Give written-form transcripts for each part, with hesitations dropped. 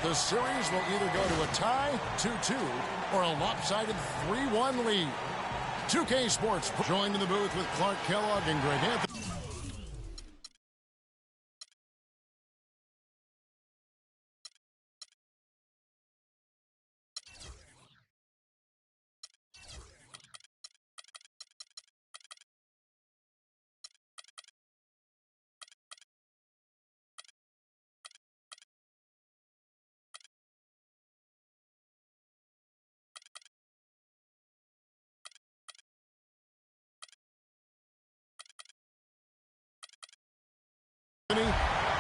The series will either go to a tie, 2-2, or a lopsided 3-1 lead. 2K Sports joined in the booth with Clark Kellogg and Greg Anthony.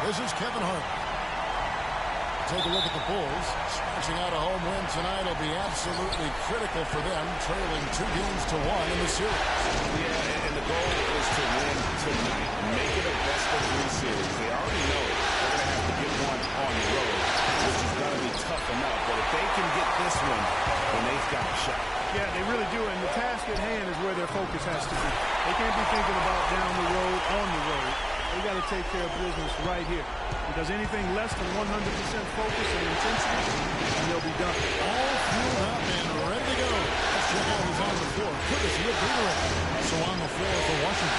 This is Kevin Hart. Take a look at the Bulls. Scratching out a home win tonight will be absolutely critical for them, trailing 2-1 in the series. Yeah, and the goal is to win tonight. Make it a best-of-3 series. They already know it. They're going to have to get one on the road, which is going to be tough enough. But if they can get this one, then they've got a shot. Yeah, they really do. And the task at hand is where their focus has to be. They can't be thinking about down the road, on the road. They got to take care of business right here. Because anything less than 100% focus and intensity, and they'll be done. All fueled up and ready to go. Let's check out who's on the floor. Courtesy of Peter. So on the floor for Washington.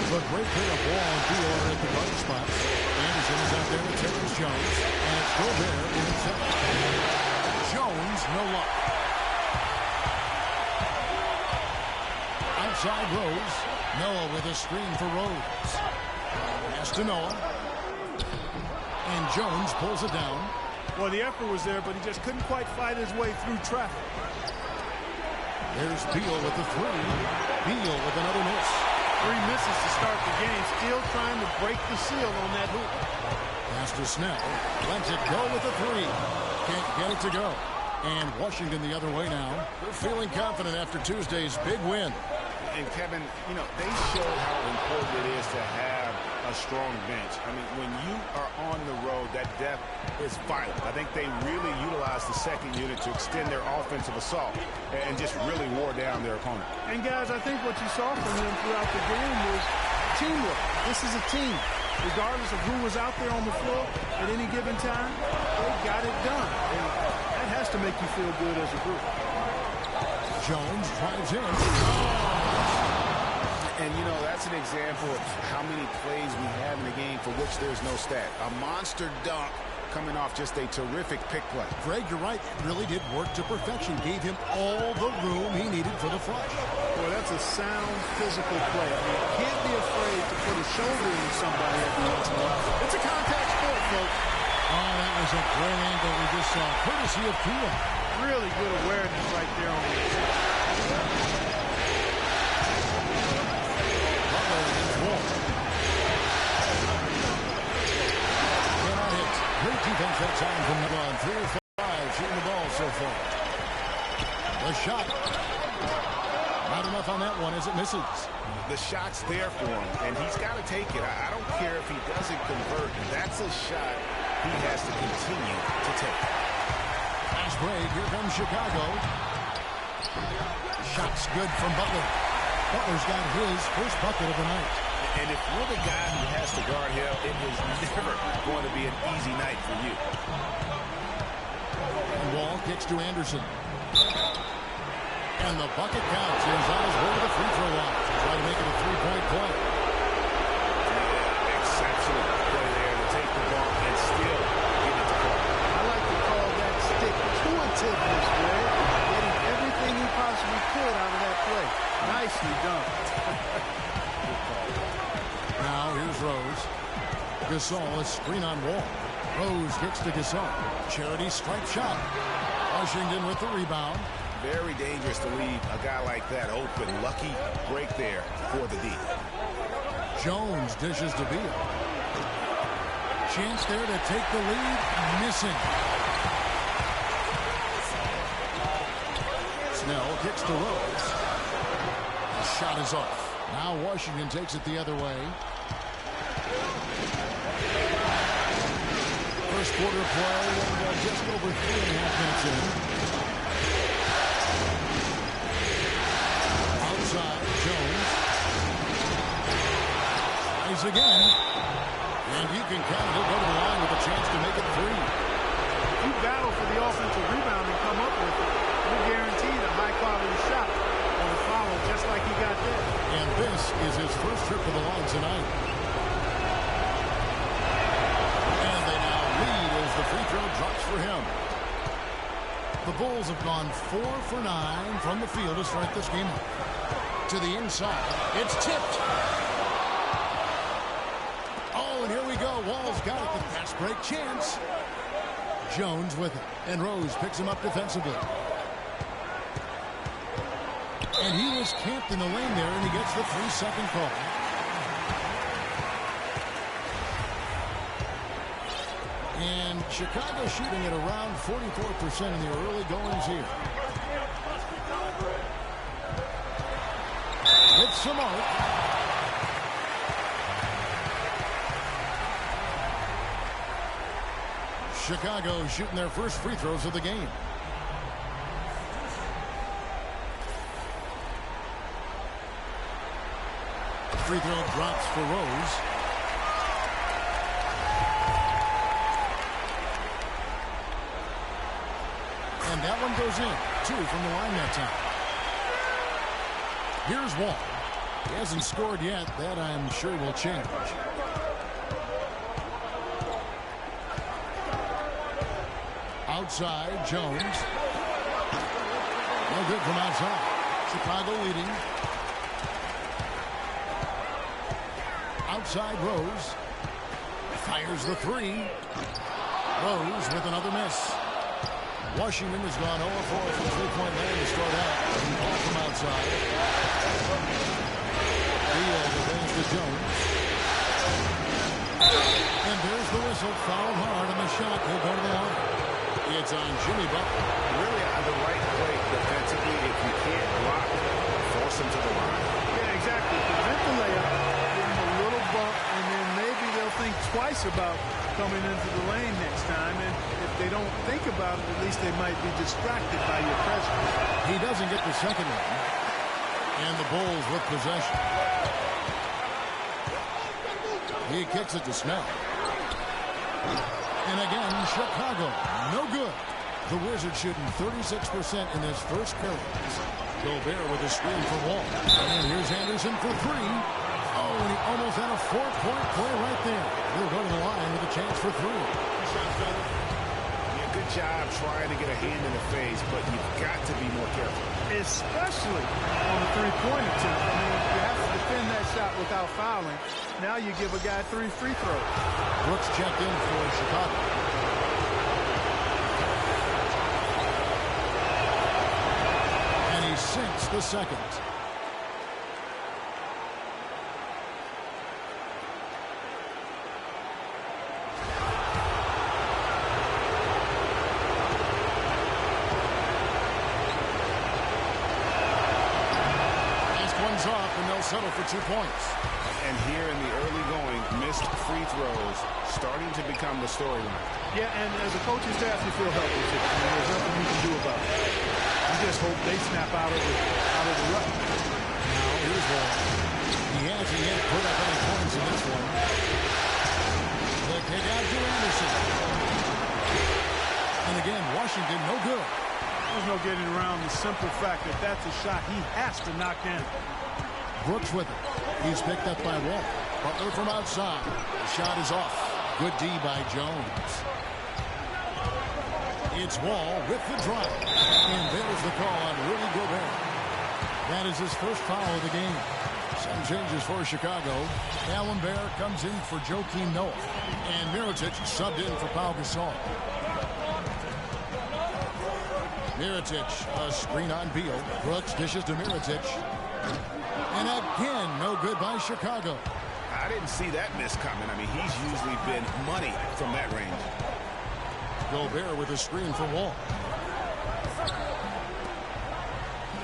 A great pair of Wall and Beal are at the guard spots. Anderson is out there with Terrence Jones. And it's Gobert in seven. Jones, no luck. Outside Rose. Noah with a screen for Rose. Pass to Noah. And Jones pulls it down. Well, the effort was there, but he just couldn't quite fight his way through traffic. There's Beal with the three. Beal with another miss. 3 misses to start the game. Still trying to break the seal on that hoop. Pass to Snell. Lets it go with the three. Can't get it to go. And Washington the other way now. They're feeling confident after Tuesday's big win. And Kevin, you know, they showed how important it is to have a strong bench. I mean, when you are on the road, that depth is vital. I think they really utilized the second unit to extend their offensive assault and just really wore down their opponent. And guys, I think what you saw from them throughout the game was teamwork. This is a team. Regardless of who was out there on the floor at any given time, they got it done. And that has to make you feel good as a group. Jones drives in. And, you know, that's an example of how many plays we have in a game for which there's no stat. A monster dunk coming off just a terrific pick play. Greg, you're right. It really did work to perfection. Gave him all the room he needed for the flush. Boy, that's a sound physical play. I mean, you can't be afraid to put a shoulder into somebody every once in a while. It's a contact sport, folks. Oh, that was a great angle we just saw. Courtesy of Kua. Really good awareness right there on the inside. Great defense that time from LeBron. 3 of 5 shooting the ball so far. The shot. Not enough on that one as it misses. The shot's there for him, and he's got to take it. I don't care if he doesn't convert. That's a shot he has to continue to take. Fast break. Here comes Chicago. Shot's good from Butler. Butler's got his first bucket of the night. And if you're the guy who has to guard him, it is never going to be an easy night for you. And Wall kicks to Anderson. And the bucket counts. He's on his way to the free throw line. Try to make it a three-point play. Exceptional play there to take the ball and still get it to go. I like to call that stick-to-itiveness, Greg. Getting everything he possibly could out of that play. Nicely done. Now here's Rose. Gasol, a screen on Wall. Rose kicks to Gasol. Charity strike shot. Washington with the rebound. Very dangerous to leave a guy like that open. Lucky break there for the D. Jones dishes to Beal. Chance there to take the lead. Missing. Snell kicks to Rose. The shot is off. Now Washington takes it the other way. First quarter play, and just over 3.5 minutes in. Outside, Jones. Tries again. And he can count it. He'll go to the line with a chance to make it 3. You offensive rebound and come up with it, you're guaranteed a high-quality shot on the follow, just like he got there. And this is his first trip to the line tonight. And they now lead as the free throw drops for him. The Bulls have gone 4 for 9 from the field to start this game. To the inside. It's tipped. Oh, and here we go. Wall's got it. The fast break chance. Jones with it. And Rose picks him up defensively. And he was camped in the lane there, and he gets the 3-second call. And Chicago shooting at around 44% in the early goings here. With some arc. Chicago shooting their first free throws of the game. Free throw drops for Rose. And that one goes in. 2 from the line that time. Here's Wall. He hasn't scored yet. That I'm sure will change. Outside, Jones. No good from outside. Chicago leading. Outside, Rose. Fires the 3. Rose with another miss. Washington has gone 0-4 from three-point land to start out. Ball from outside. Beal defends to Jones. And there's the whistle. Foul hard on the shot. He'll go to the line. It's on Jimmy Butler. Really on the right play defensively. If you can't block, force him to the line. Yeah, exactly. Prevent the layup, give him a little bump, and then maybe they'll think twice about coming into the lane next time. And if they don't think about it, at least they might be distracted by your presence. He doesn't get the second one. And the Bulls with possession. He kicks it to Snell. And again, Chicago, no good. The Wizards shooting 36% in this first period. Gobert with a screen for Wall. And here's Anderson for 3. Oh, and he almost had a 4-point play right there. He'll go to the line with a chance for 3. Yeah, good job trying to get a hand in the face, but you've got to be more careful. Especially on a three-point attempt. I mean, you have to defend that shot without fouling. Now you give a guy 3 free throws. Brooks checked in for Chicago. And he sinks the second. Last one's up, and they'll settle for 2 points. And here in the early going, missed free throws starting to become the storyline. Yeah, and as a coaching staff, you feel helpless. I mean, there's nothing you can do about it. You just hope they snap out of the rut. Now here's Wall. He hasn't yet put up any points in this one. The kick out to Anderson. And again, Washington no good. There's no getting around the simple fact that that's a shot he has to knock down. Brooks with it. He's picked up by Wall. Butler from outside. The shot is off. Good D by Jones. It's Wall with the drive. And there's the call on Rudy Gobert. That is his first foul of the game. Some changes for Chicago. Allen Bear comes in for Joakim Noah. And Mirotic subbed in for Pau Gasol. Mirotic, a screen on Beal. Brooks dishes to Mirotic. And again, no good by Chicago. I didn't see that miss coming. I mean, he's usually been money from that range. Gobert with a screen for Wall.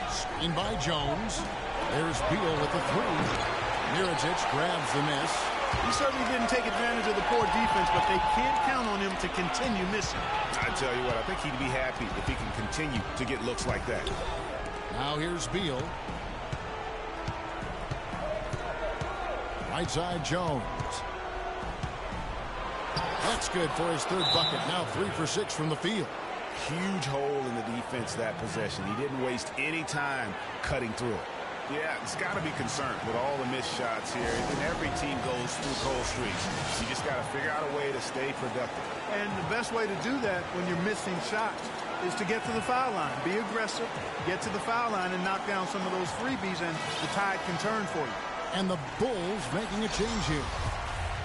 Screen by Jones. There's Beal with the 3. Mirotic grabs the miss. He certainly didn't take advantage of the poor defense, but they can't count on him to continue missing. I tell you what, I think he'd be happy if he can continue to get looks like that. Now here's Beal. Right side, Jones. That's good for his third bucket. Now 3 for 6 from the field. Huge hole in the defense that possession. He didn't waste any time cutting through it. Yeah, it's got to be concerned with all the missed shots here. And every team goes through cold streaks. You just got to figure out a way to stay productive. And the best way to do that when you're missing shots is to get to the foul line. Be aggressive, get to the foul line, and knock down some of those freebies, and the tide can turn for you. And the Bulls making a change here.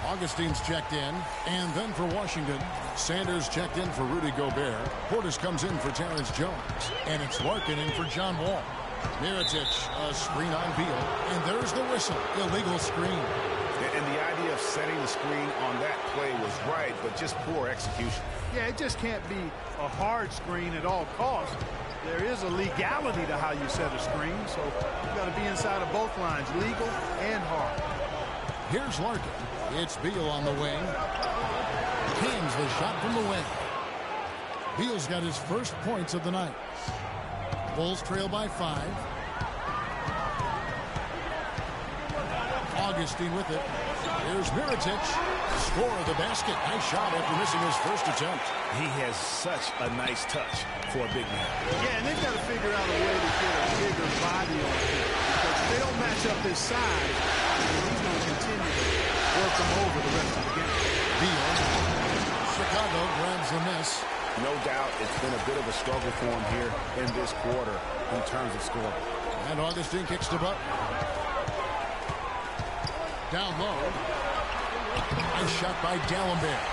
Augustine's checked in, and then for Washington, Sanders checked in for Rudy Gobert. Portis comes in for Terrence Jones, and it's Larkin in for John Wall. Mirotic, a screen on Beal, and there's the whistle. Illegal screen. And the idea of setting the screen on that play was right, but just poor execution. Yeah, it just can't be a hard screen at all costs. There is a legality to how you set a screen, so you've got to be inside of both lines, legal and hard. Here's Larkin. It's Beal on the wing. Hands the shot from the wing. Beal's got his first points of the night. Bulls trail by 5. Augustine with it. Here's Mirotic. Score of the basket. Nice shot after missing his first attempt. He has such a nice touch for a big man. Yeah, and they've got to figure out a way to get a bigger body on him. Because if they don't match up his size, he's going to continue to work them over the rest of the game. Beal. Chicago grabs the miss. No doubt it's been a bit of a struggle for him here in this quarter in terms of scoring. And Augustine kicks to Buck. Down low. Nice shot by D'Alembert.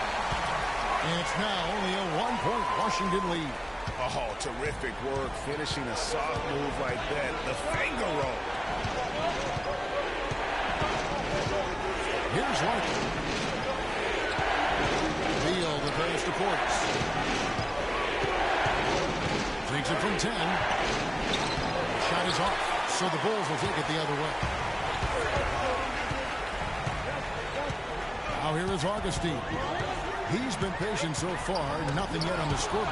And it's now only a 1-point Washington lead. Oh, terrific work finishing a soft move like that. The finger roll. Here's Larkin. Beal, the pass to Portis. Takes it from 10. Shot is off, so the Bulls will take it the other way. Now here is Augustine. He's been patient so far, nothing yet on the scoreboard.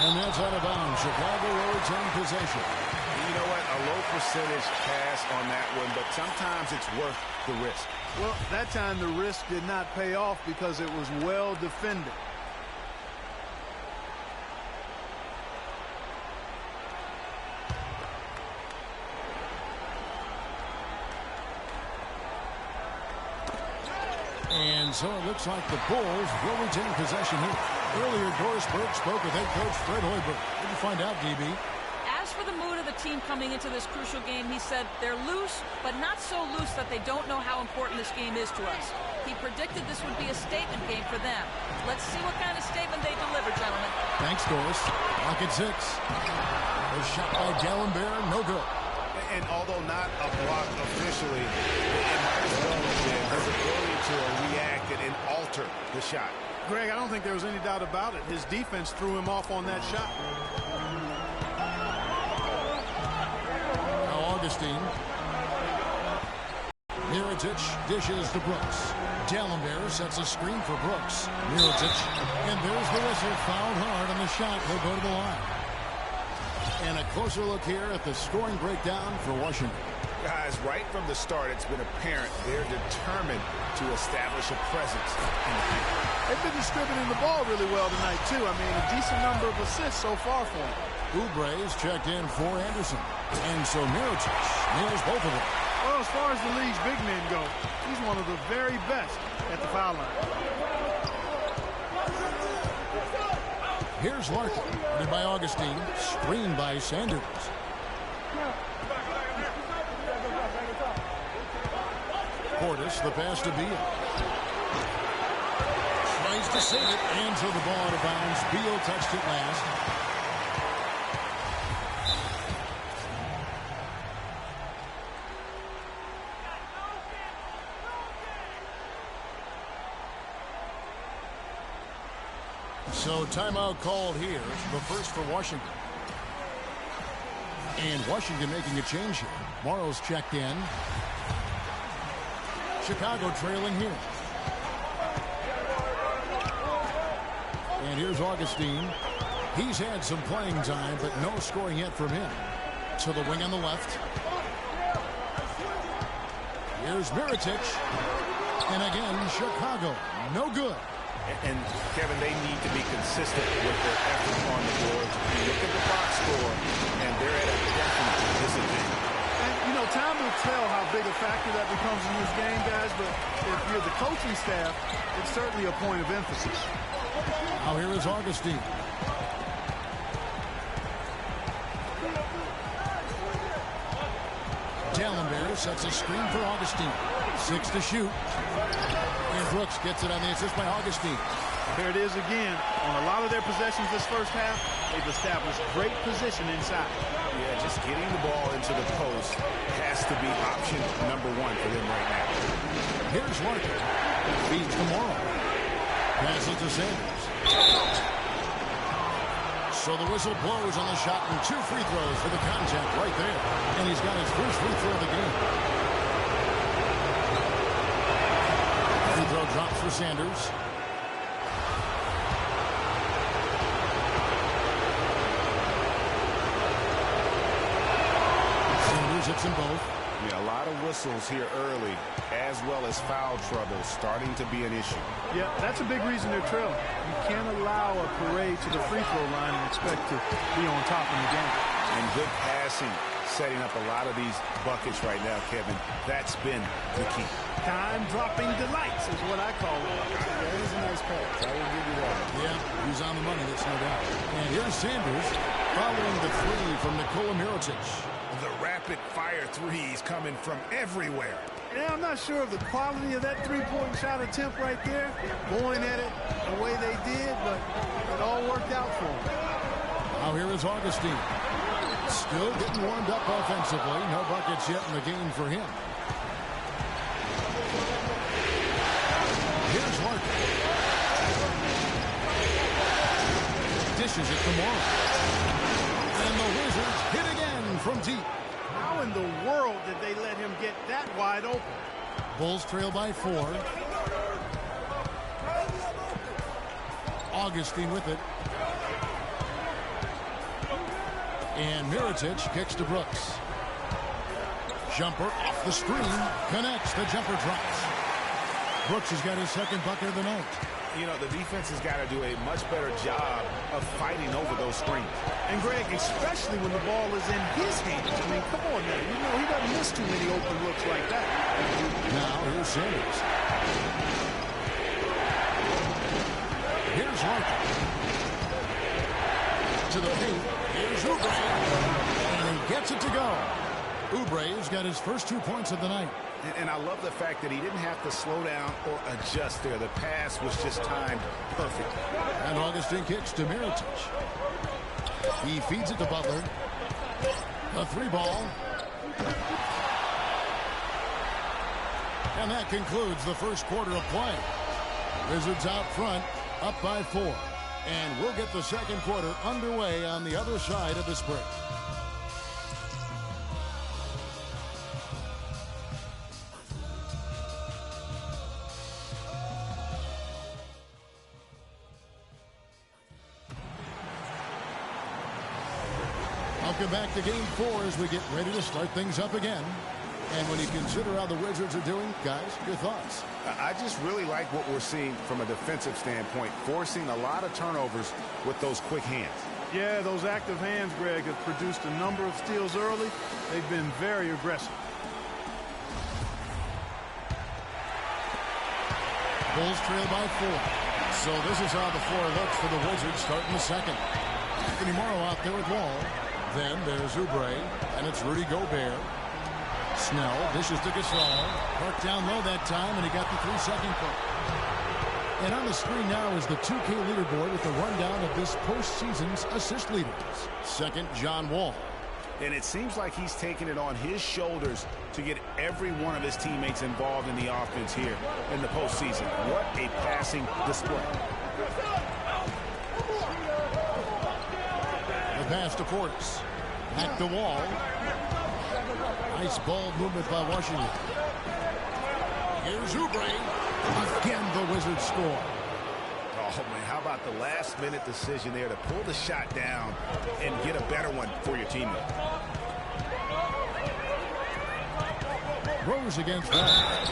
And that's out of bounds. Chicago will retain possession. You know what? A low percentage pass on that one, but sometimes it's worth the risk. Well, that time the risk did not pay off because it was well defended. And so it looks like the Bulls will retain possession here. Earlier, Doris Burke spoke with head coach Fred Hoiberg. What did you find out, DB? As for the mood of the team coming into this crucial game, he said they're loose, but not so loose that they don't know how important this game is to us. He predicted this would be a statement game for them. Let's see what kind of statement they deliver, gentlemen. Thanks, Doris. Lock at 6. A shot by D'Alembert, no good. And although not a block officially, it might as well have been his ability to react and alter the shot. Greg, I don't think there was any doubt about it. His defense threw him off on that shot. Now Augustine. Mirotic dishes to Brooks. D'Alembert sets a screen for Brooks. Mirotic. And there's the whistle. Fouled hard on the shot. He'll go to the line. And a closer look here at the scoring breakdown for Washington. Guys, right from the start, it's been apparent they're determined to establish a presence in the paint. They've been distributing the ball really well tonight, too. I mean, a decent number of assists so far for them. Oubre is checked in for Anderson. And so Mirotic nails both of them. Well, as far as the league's big men go, he's one of the very best at the foul line. Here's Larkin, headed by Augustine, screened by Sanders. Portis, the pass to Beal. Tries to save it, and so the ball out of bounds. Beal touched it last. So timeout called here, the first for Washington. And Washington making a change here. Morrow's checked in. Chicago trailing here. And here's Augustine. He's had some playing time, but no scoring yet from him. To the wing on the left. Here's Mirotic. And again, Chicago. No good. And Kevin, they need to be consistent with their effort on the board. You look at the box score, and they're at a definite disadvantage. And, you know, time will tell how big a factor that becomes in this game, guys, but if you're the coaching staff, it's certainly a point of emphasis. Now here is Augustine. Dallenberg sets a screen for Augustine. 6 to shoot. And Brooks gets it on the assist by Augustine. Here it is again. On a lot of their possessions this first half, they've established great position inside. Yeah, just getting the ball into the post has to be option number one for them right now. Here's Larkin. Feeds to Morrow. Passes to Sanders. So the whistle blows on the shot and 2 free throws for the contact right there. And he's got his first free throw of the game. Free throw drops for Sanders. Sanders hits them both. Yeah, a lot of whistles here early, as well as foul trouble starting to be an issue. Yeah, that's a big reason they're trailing. You can't allow a parade to the free throw line and expect to be on top in the game. And good passing, setting up a lot of these buckets right now, Kevin. That's been the key. Time-dropping delights is what I call it. That is a nice pass. I will give you that. Yeah, he's on the money, that's no doubt. And here's Sanders following the 3 from Nikola Mirotic. The rapid-fire threes coming from everywhere. Yeah, I'm not sure of the quality of that three-point shot attempt right there, going at it the way they did, but it all worked out for them. Now here is Augustine. Still getting warmed up offensively. No buckets yet in the game for him. Here's Larkin. Dishes it to Morrow. And the Wizards hit again from deep. How in the world did they let him get that wide open? Bulls trail by 4. Augustine with it. And Mirotic kicks to Brooks. Jumper off the screen. Connects. The jumper drops. Brooks has got his second bucket of the night. You know, the defense has got to do a much better job of fighting over those screens. And, Greg, especially when the ball is in his hands. I mean, come on now. You know, he doesn't miss too many open looks like that. Now, here's Sanders. Here's Larkin. To the paint. Here's Oubre. And he gets it to go. Oubre's got his first 2 points of the night. And I love the fact that he didn't have to slow down or adjust there. The pass was just timed perfectly. And Augustine kicks to Mirotic. He feeds it to Butler. A 3-ball. And that concludes the first quarter of play. Wizards out front, up by 4. And we'll get the second quarter underway on the other side of this break. Welcome back to Game 4 as we get ready to start things up again. And when you consider how the Wizards are doing, guys, your thoughts? I just really like what we're seeing from a defensive standpoint, forcing a lot of turnovers with those quick hands. Yeah, those active hands, Greg, have produced a number of steals early. They've been very aggressive. Bulls trail by 4. So this is how the floor looks for the Wizards starting the second. Anthony Morrow out there with Wall. Then there's Oubre, and it's Rudy Gobert. Snell dishes to Gasol. Parked down low that time, and he got the 3-second call. And on the screen now is the 2K leaderboard with the rundown of this postseason's assist leaders. Second, John Wall. And it seems like he's taking it on his shoulders to get every one of his teammates involved in the offense here in the postseason. What a passing display. The pass to Portis. Back to Wall. Nice ball movement by Washington. Here's Oubre. Again, the Wizards score. Oh, man, how about the last-minute decision there to pull the shot down and get a better one for your teammate. Rose against that.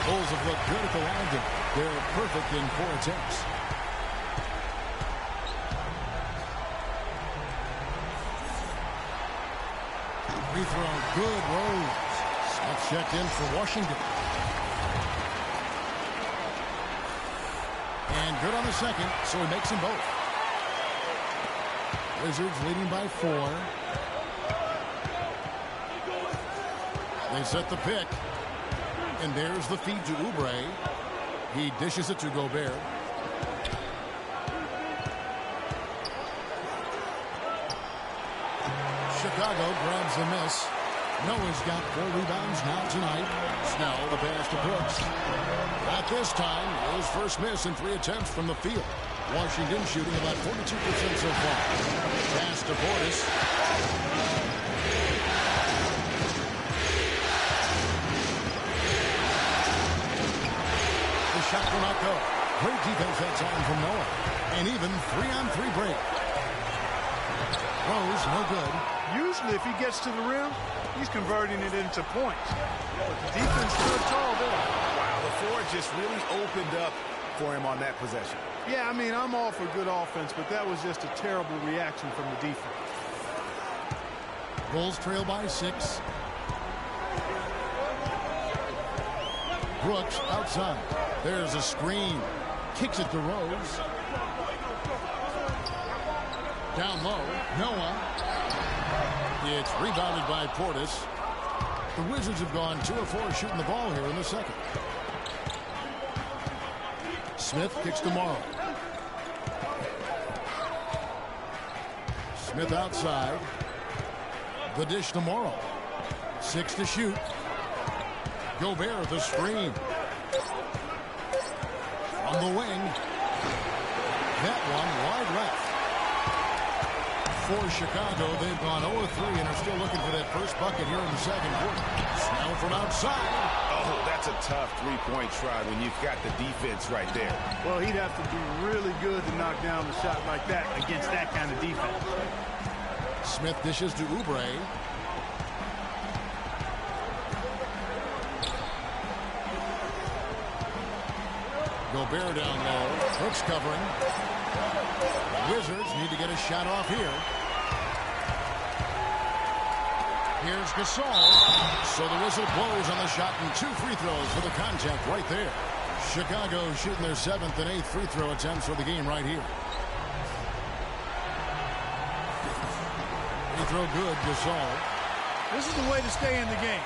Bulls have looked good at the line. They're perfect in 4 attempts. Free throw, good. Rose. Smith checked in for Washington. And good on the second, so he makes them both. Wizards leading by 4. They set the pick. And there's the feed to Oubre. He dishes it to Gobert. Chicago grabs the miss. Noah's got 4 rebounds now tonight. Snell the pass to Brooks. At this time, his first miss in 3 attempts from the field. Washington shooting about 42% so far. Pass to Portis. The shot will not go. Great defense that time from Noah. And even 3-on-3 break. Rose, no good. Usually if he gets to the rim, he's converting it into points. But the defense stood tall there. Wow, the floor just really opened up for him on that possession. Yeah, I mean, I'm all for good offense, but that was just a terrible reaction from the defense. Bulls trail by 6. Brooks outside. There's a screen. Kicks it to Rose. Down low, Noah. It's rebounded by Portis. The Wizards have gone 2 of 4 shooting the ball here in the second. Smith kicks to Morrow. Smith outside. The dish to Morrow. 6 to shoot. Gobert the screen. On the wing. That one wide left. For Chicago, they've gone 0-3 and are still looking for that first bucket here in the second quarter. Snell from outside. Oh, that's a tough 3-point try when you've got the defense right there. Well, he'd have to be really good to knock down a shot like that against that kind of defense. Smith dishes to Oubre. Gobert down low. Brooks covering. Wizards need to get a shot off here. Here's Gasol. So the whistle blows on the shot and 2 free throws for the contact right there. Chicago shooting their 7th and 8th free throw attempts for the game right here. Free throw good, Gasol. This is the way to stay in the game.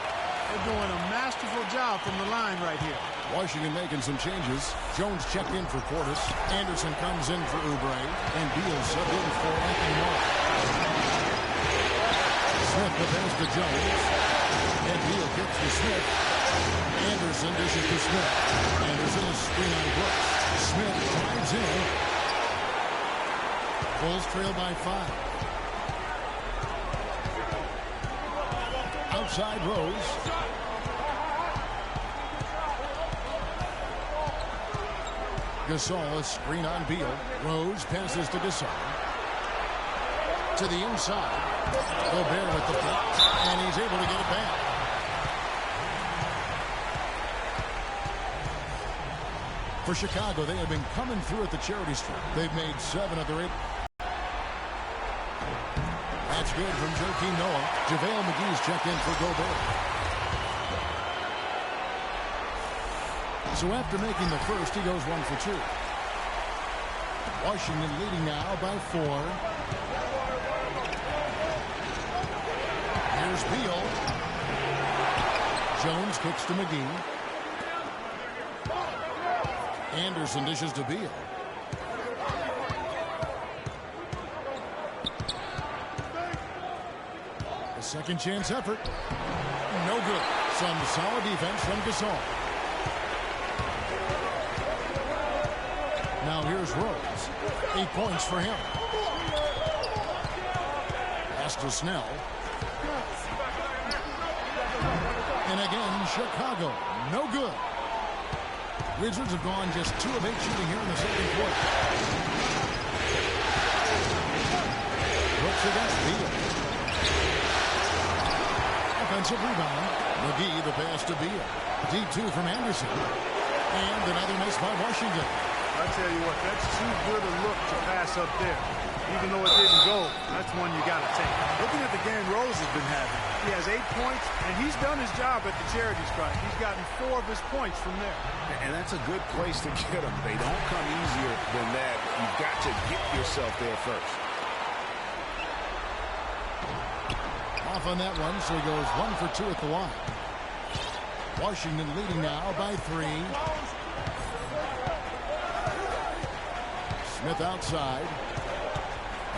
They're doing a masterful job from the line right here. Washington making some changes. Jones checked in for Portis. Anderson comes in for Oubre. And Beal subbed in for Anthony Morrow. Smith the pass to Jones. And Beal kicks to Smith. Anderson dishes to Smith. Anderson is screen on Brooks. Smith drives in. Bulls trail by 5. Outside Rose. Gasol, a screen on Beal. Rose passes to Gasol. To the inside. Gobert with the block. And he's able to get it back. For Chicago, they have been coming through at the charity stripe. They've made 7 of their 8. That's good from Joakim Noah. JaVale McGee's checked in for Gobert. So after making the first, he goes 1 for 2. Washington leading now by 4. Here's Beal. Jones kicks to McGee. Anderson dishes to Beal. A second chance effort. No good. Some solid defense from Gasol. Now here's Rose. 8 points for him. Pass to Snell. And again, Chicago. No good. Wizards have gone just 2 of 8 shooting here in the second quarter. Brooks against Beal. Offensive rebound. McGee the pass to Beal. D2 from Anderson. And another miss by Washington. I tell you what, that's too good a look to pass up there. Even though it didn't go, that's one you got to take. Looking at the game Rose has been having. He has 8 points, and he's done his job at the charity stripe. He's gotten 4 of his points from there. And that's a good place to get them. They don't come easier than that. You've got to get yourself there first. Off on that one, so he goes 1 for 2 at the line. Washington leading now by 3. Smith outside.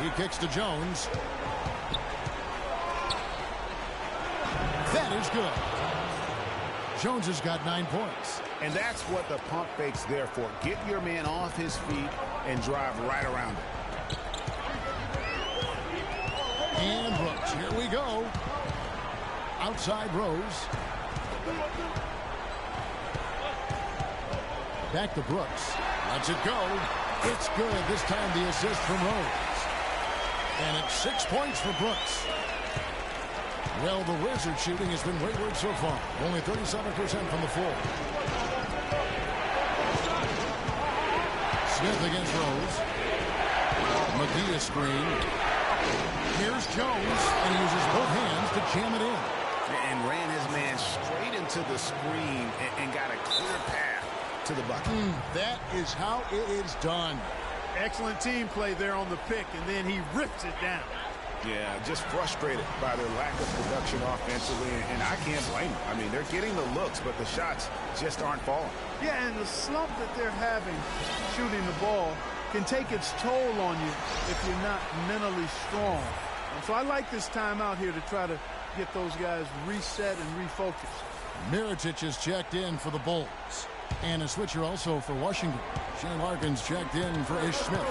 He kicks to Jones. That is good. Jones has got 9 points. And that's what the pump fake's there for. Get your man off his feet and drive right around him. And Brooks, here we go. Outside Rose. Back to Brooks. Lets it go. It's good. This time the assist from Rose. And it's 6 points for Brooks. Well, the Wizard shooting has been wayward so far. Only 37% from the floor. Smith against Rose. McGee a screen. Here's Jones, and he uses both hands to jam it in. And ran his man straight into the screen and got a clear path to the bucket. That is how it is done. Excellent team play there on the pick, and then he rips it down. Yeah, just frustrated by their lack of production offensively, and I can't blame them. I mean, they're getting the looks, but the shots just aren't falling. Yeah, and the slump that they're having shooting the ball can take its toll on you if you're not mentally strong. And so I like this timeout here to try to get those guys reset and refocused. Mirotic is checked in for the Bulls. And a switcher also for Washington. Shane Larkin's checked in for Ish Smith.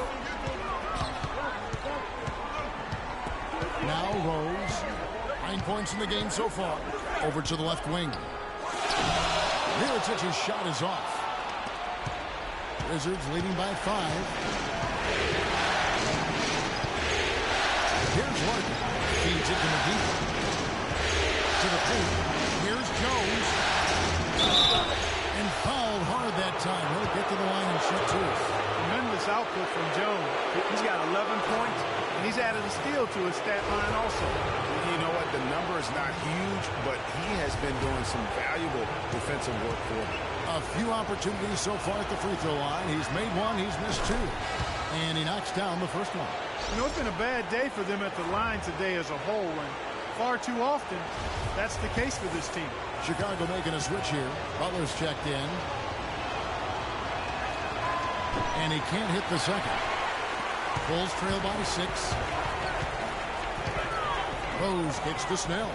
Now Rose. 9 points in the game so far. Over to the left wing. Mirotic's shot is off. Wizards leading by 5. Here's Larkin. Feeds it to McGee. To the paint. Here's Jones. And fouled hard that time. He'll get to the line and shoot 2. Tremendous output from Jones. He's got 11 points, and he's added a steal to his stat line also. You know what? The number is not huge, but he has been doing some valuable defensive work for them. A few opportunities so far at the free throw line. He's made 1, he's missed 2. And he knocks down the first one. You know, it's been a bad day for them at the line today as a whole, and far too often, that's the case for this team. Chicago making a switch here. Butler's checked in. And he can't hit the second. Bulls trail by 6. Rose kicks to Snell.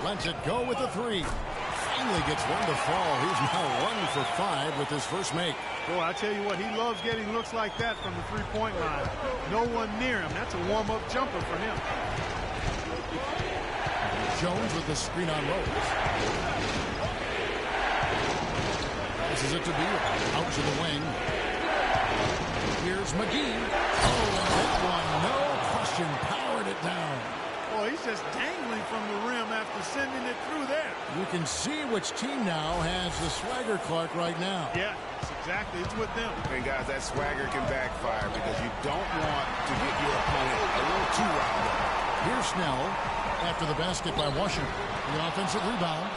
Lets it go with the 3. Finally gets one to fall. He's now 1 for 5 with his first make. Boy, I tell you what, he loves getting looks like that from the three-point line. No one near him. That's a warm-up jumper for him. Jones with the screen on Rose. Passes it to Beal. Out to the wing. Here's McGee. Oh, and that one, no question, powered it down. Boy, he's just dangling from the rim after sending it through there. You can see which team now has the swagger Clark right now. Yeah, it's with them. And guys, that swagger can backfire because you don't want to get your opponent a little too riled up. Here's Snell after the basket by Washington. The offensive rebound.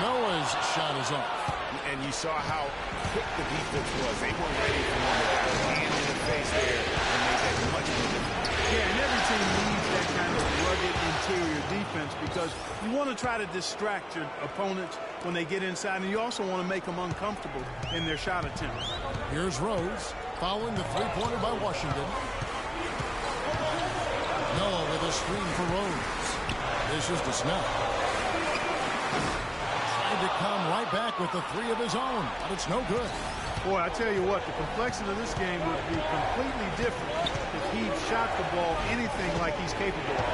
Noah's shot is off. And you saw how quick the defense was. They were ready for one. They got a hand in the face there and made that much more difficult. Yeah, and every team needs that kind of rugged interior defense because you want to try to distract your opponents when they get inside, and you also want to make them uncomfortable in their shot attempts. Here's Rose following the three-pointer by Washington. Noah with a screen for Rose. This is to Snell. Tried to come right back with the 3 of his own, but it's no good. Boy, I tell you what, the complexion of this game would be completely different if he shot the ball anything like he's capable of.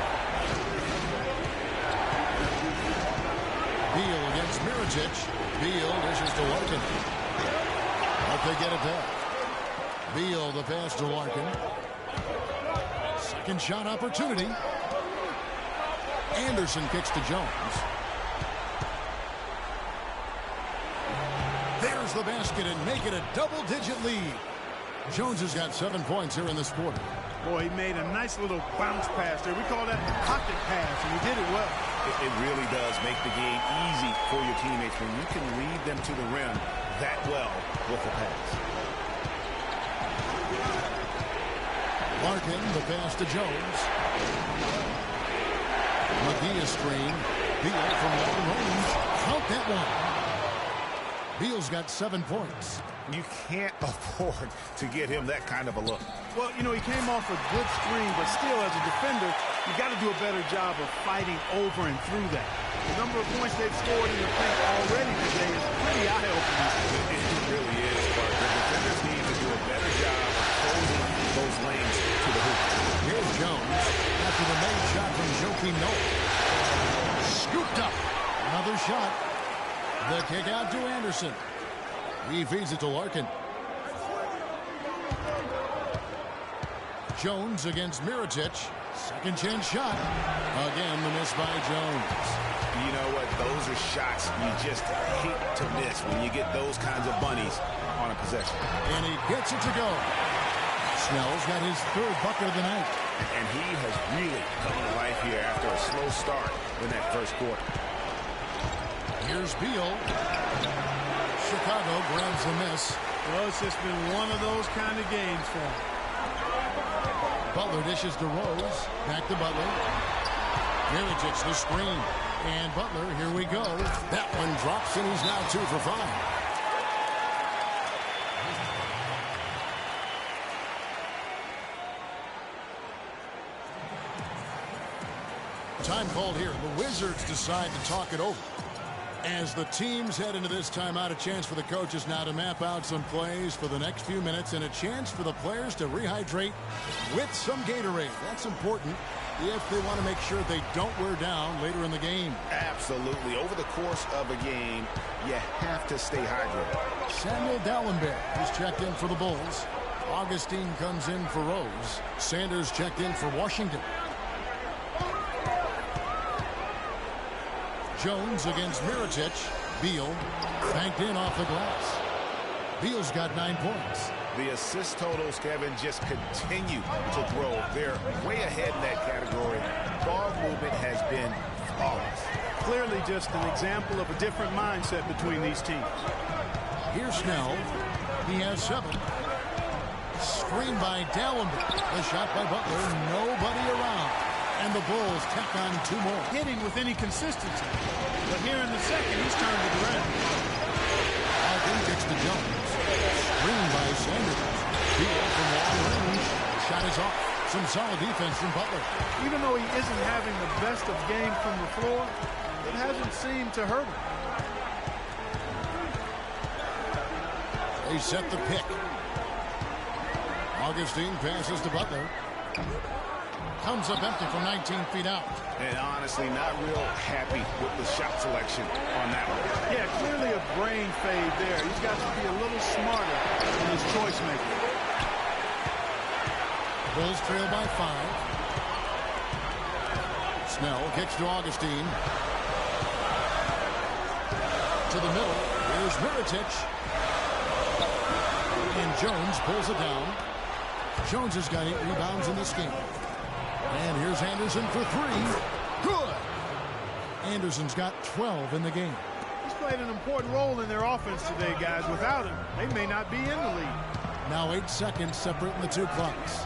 Beal against Mirotic. Beal dishes to Larkin. But they get it back. Beal the pass to Larkin. Second shot opportunity. Anderson kicks to Jones. the basket and make it a double-digit lead. Jones has got 7 points here in this quarter. Boy, he made a nice little bounce pass there. We call that the pocket pass, and he did it well. It really does make the game easy for your teammates when you can lead them to the rim that well with the pass. Larkin, the pass to Jones. McGee is screen. Beal from long range. Count that one. Beal's got 7 points. You can't afford to get him that kind of a look. Well, you know, he came off a good screen, but still, as a defender, you got to do a better job of fighting over and through that. The number of points they've scored in the paint already today is pretty eye-opening. It really is, Clark. The defenders need to do a better job of closing those lanes to the hoop. Here's Jones after the made shot from Joakim Noah. Scooped up. Another shot. The kick out to Anderson. He feeds it to Larkin. Jones against Mirotic. Second chance shot. Again, the miss by Jones. You know what? Those are shots you just hate to miss when you get those kinds of bunnies on a possession. And he gets it to go. Snell's got his 3rd bucket of the night. And he has really come to life here after a slow start in that first quarter. Here's Beal. Chicago grabs the miss. Well, it's just been one of those kind of games for him. Butler dishes to Rose. Back to Butler. Mirotic the screen. And Butler, here we go. That one drops, and he's now 2 for 5. Time called here. The Wizards decide to talk it over. As the teams head into this timeout, a chance for the coaches now to map out some plays for the next few minutes and a chance for the players to rehydrate with some Gatorade. That's important if they want to make sure they don't wear down later in the game. Absolutely. Over the course of a game, you have to stay hydrated. Samuel Dallenberg is checked in for the Bulls. Augustine comes in for Rose. Sanders checked in for Washington. Jones against Mirotic. Beal banked in off the glass. Beal's got 9 points. The assist totals, Kevin, just continue to grow. They're way ahead in that category. Ball movement has been flawless. Clearly just an example of a different mindset between these teams. Here's Snell. He has 7. Screen by Dallenberg. The shot by Butler. Nobody around. And the Bulls tack on 2 more. Hitting with any consistency. But here in the second, he's turned it around. Larkin kicks to Jones. Screen by Sanders. Beal from long range. Shot is off. Some solid defense from Butler. Even though he isn't having the best of game from the floor, it hasn't seemed to hurt him. They set the pick. Augustine passes to Butler. Comes up empty from 19 feet out. And honestly, not real happy with the shot selection on that one. Yeah, clearly a brain fade there. He's got to be a little smarter in his choice making. Bulls trail by 5. Snell kicks to Augustine. To the middle. Here's Mirotic. And Jones pulls it down. Jones has got 8 rebounds in this game. And here's Anderson for 3. Good. Anderson's got 12 in the game. He's played an important role in their offense today, guys. Without him, they may not be in the lead. Now 8 seconds separating the 2 clocks.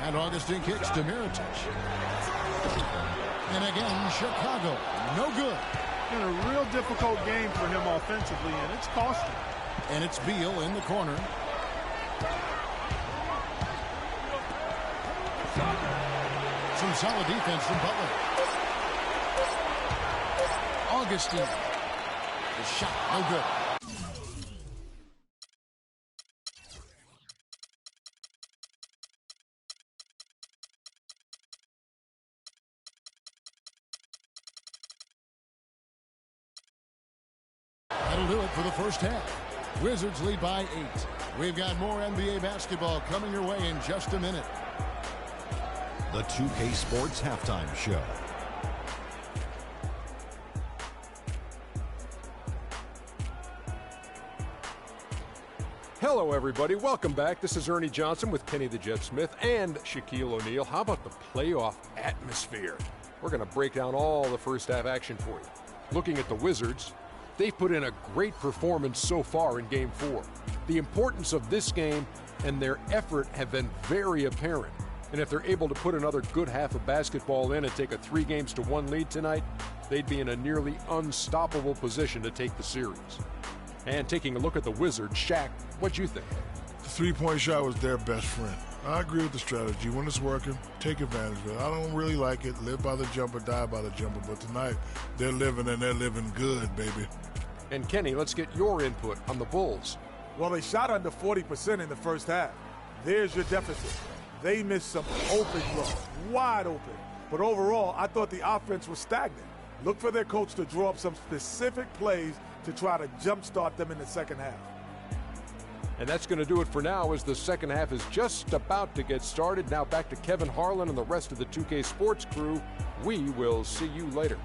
And Augustine kicks to Mirotic. And again, Chicago. No good. Been a real difficult game for him offensively, and it's cost him. And it's Beal in the corner. Some solid defense from Butler. Augustine. The shot, no good. That'll do it for the first half. Wizards lead by 8. We've got more NBA basketball coming your way in just a minute. The 2K Sports Halftime Show. Hello, everybody. Welcome back. This is Ernie Johnson with Kenny the Jet Smith and Shaquille O'Neal. How about the playoff atmosphere? We're going to break down all the first half action for you. Looking at the Wizards, they've put in a great performance so far in Game 4. The importance of this game and their effort have been very apparent. And if they're able to put another good half of basketball in and take a 3-1 lead tonight, they'd be in a nearly unstoppable position to take the series. And taking a look at the Wizards, Shaq, what'd you think? The three-point shot was their best friend. I agree with the strategy. When it's working, take advantage of it. I don't really like it. Live by the jumper, die by the jumper. But tonight, they're living, and they're living good, baby. And Kenny, let's get your input on the Bulls. Well, they shot under 40% in the first half. There's your deficit. They missed some open looks, wide open. But overall, I thought the offense was stagnant. Look for their coach to draw up some specific plays to try to jumpstart them in the second half. And that's going to do it for now as the second half is just about to get started. Now back to Kevin Harlan and the rest of the 2K Sports crew. We will see you later.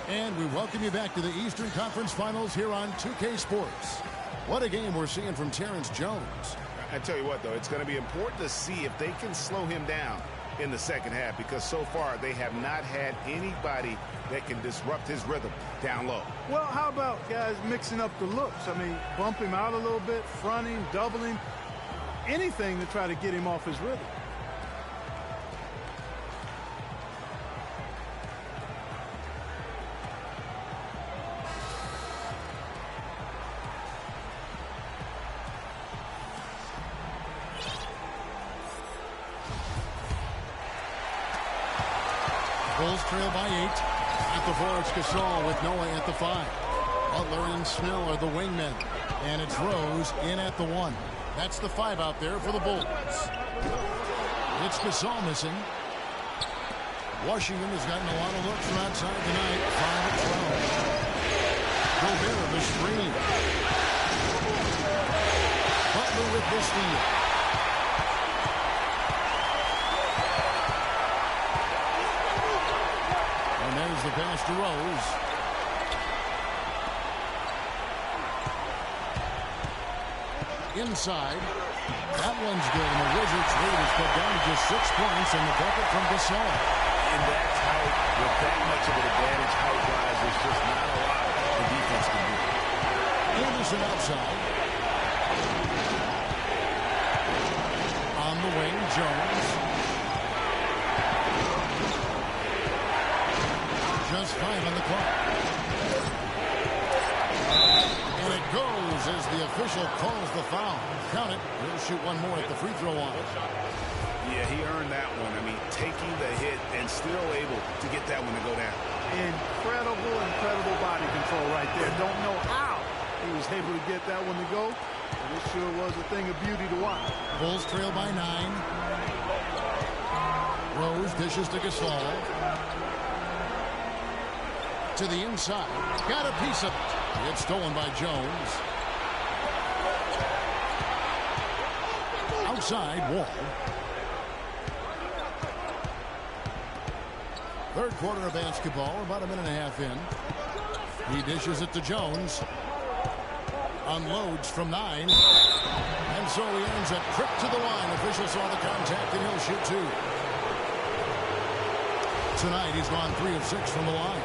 And we welcome you back to the Eastern Conference Finals here on 2K Sports. What a game we're seeing from Terrence Jones. I tell you what, though, it's going to be important to see if they can slow him down in the second half, because so far they have not had anybody that can disrupt his rhythm down low. Well, how about guys mixing up the looks? I mean, bump him out a little bit, fronting, doubling, anything to try to get him off his rhythm. Bulls trail by 8. At the 4, it's Gasol with Noah at the 5. Butler and Snell are the wingmen. And it's Rose in at the 1. That's the 5 out there for the Bulls. It's Gasol missing. Washington has gotten a lot of looks from outside tonight. 5 of 12. Gobert the screen. Butler with the steal. And there's the pass to Rose. Inside. That one's good. And the Wizards' lead is cut down to just 6 points and the bucket from Gasol. And that's how, with that much of an advantage, height-wise, there's just not a lot the defense can do. Anderson outside. On the wing, Jones. Just 5 on the clock. And it goes as the official calls the foul. Count it. He'll shoot one more at the free throw line. Yeah, he earned that one. I mean, taking the hit and still able to get that one to go down. Incredible body control right there. Don't know how he was able to get that one to go. But it sure was a thing of beauty to watch. Bulls trail by 9. Rose dishes to Gasol. To the inside. Got a piece of it. It's stolen by Jones. Outside, Wall. Third quarter of basketball, about a minute and a half in. He dishes it to Jones. Unloads from 9. And so he earns a trip to the line. Official saw the contact and he'll shoot 2. Tonight he's gone 3 of 6 from the line.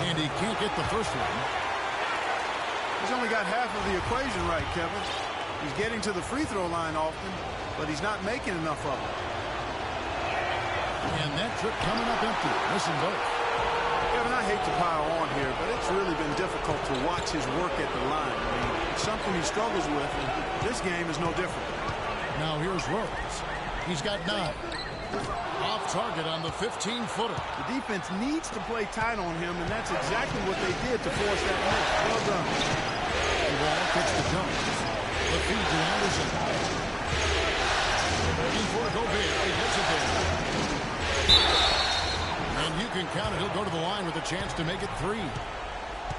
And he can't get the first one. He's only got half of the equation right, Kevin. He's getting to the free throw line often, but he's not making enough of it. And that trip coming up empty. Missing both. Kevin, I hate to pile on here, but it's really been difficult to watch his work at the line. I mean, it's something he struggles with, and this game is no different. Now here's Rose. He's got 9. Off target on the 15-footer. The defense needs to play tight on him, and that's exactly what they did to force that miss. Well done. The ball kicks to Jones. The feed to Anderson. Looking for Gobert. He gets it there. And you can count it. He'll go to the line with a chance to make it 3.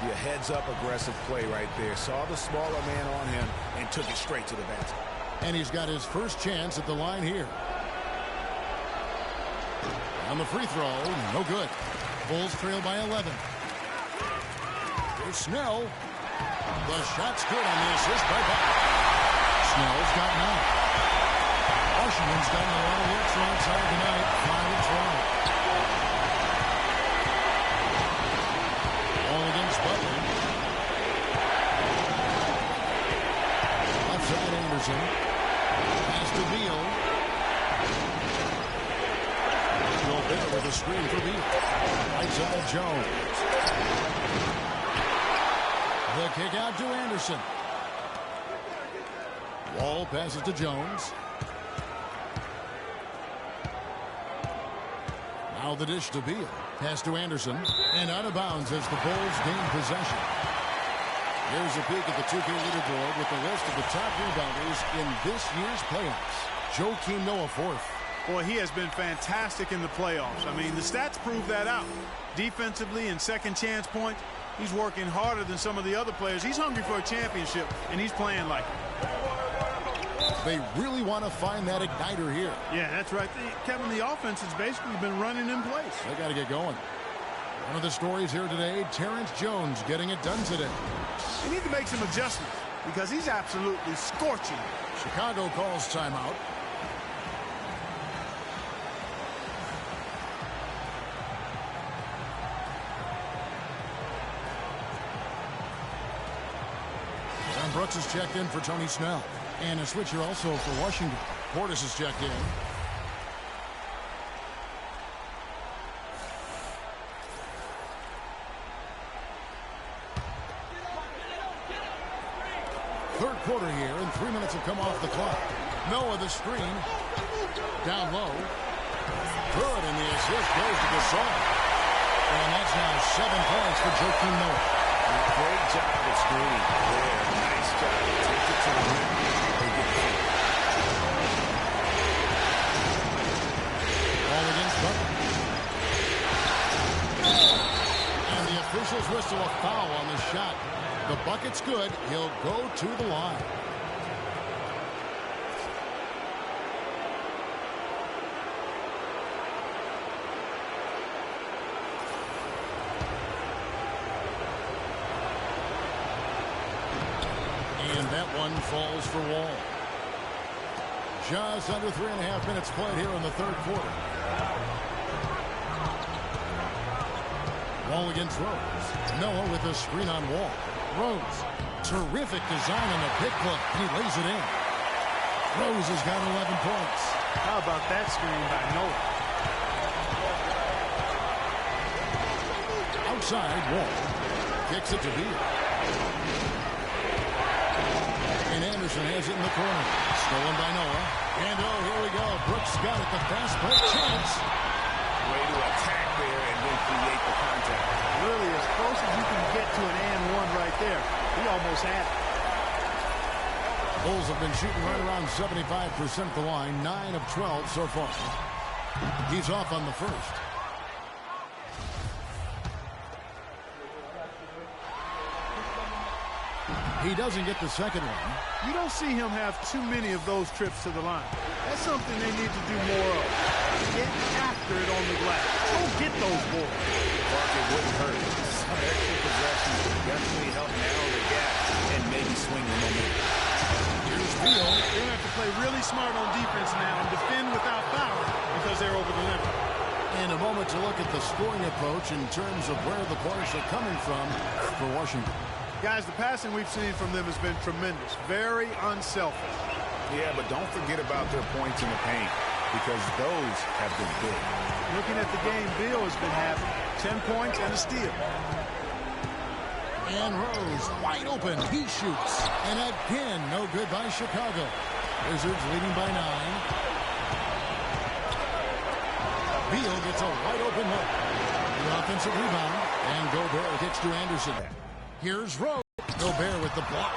The heads-up aggressive play right there. Saw the smaller man on him and took it straight to the basket. And he's got his first chance at the line here. On the free throw, no good. Bulls trail by 11. Here's Snell. The shot's good on the assist by Buck. Snell's got 9. Washington's gotten a lot of looks right side tonight. 5 of 12. All against Butler. Left side Anderson. Pass to Beal. Gobert with a screen for Beal. Right side Jones. The kick out to Anderson. Wall passes to Jones. Now the dish to Beal. Pass to Anderson. And out of bounds as the Bulls gain possession. Here's a peek at the 2K leaderboard with the list of the top rebounders in this year's playoffs. Joakim Noah fourth. Boy, he has been fantastic in the playoffs. I mean, the stats prove that out. Defensively and second chance points, he's working harder than some of the other players. He's hungry for a championship, and he's playing like it. They really want to find that igniter here. Yeah, that's right. Kevin, the offense has basically been running in place. They got to get going. One of the stories here today, Terrence Jones getting it done today. They need to make some adjustments because he's absolutely scorching. Chicago calls timeout. John Brooks is checked in for Tony Snell. And a switcher also for Washington. Portis is checked in. Third quarter here, and 3 minutes have come off the clock. Noah the screen. Down low. Good, and the assist goes to Gasol. And that's now 7 points for Joakim Noah. Great job of screening there. Nice job. Take it to the rim. All against Butler. And the officials whistle a foul on the shot. The bucket's good. He'll go to the line. And that one falls for Wall. Just under 3.5 minutes played here in the third quarter. Wall against Rose. Noah with a screen on Wall. Rose. Terrific design on the pick play. He lays it in. Rose has got 11 points. How about that screen by Noah? Outside, Wall. Kicks it to Beal. And Anderson has it in the corner. Stolen by Noah. And oh, here we go. Brooks got it. The fast break chance. Way to attack there and then create the contact. Really as close as you can get to an and one right there. He almost had it. Bulls have been shooting right around 75% at the line. 9 of 12 so far. He's off on the first. He doesn't get the second one. You don't see him have too many of those trips to the line. That's something they need to do more of. Get after it on the glass. Don't get those balls. Mark, it wouldn't hurt. Some extra possessions would definitely help narrow the gap and maybe swing the momentum. Here's Beal. They're going to have to play really smart on defense now and defend without foul because they're over the limit. In a moment to look at the scoring approach in terms of where the points are coming from for Washington. Guys, the passing we've seen from them has been tremendous. Very unselfish. Yeah, but don't forget about their points in the paint because those have been big. Looking at the game Beal has been having, 10 points and a steal. And Rose wide open. He shoots. And again, no good by Chicago. Wizards leading by 9. Beal gets a wide open look. The offensive rebound. And Gobert gets to Anderson. Here's Rose. Gobert with the block.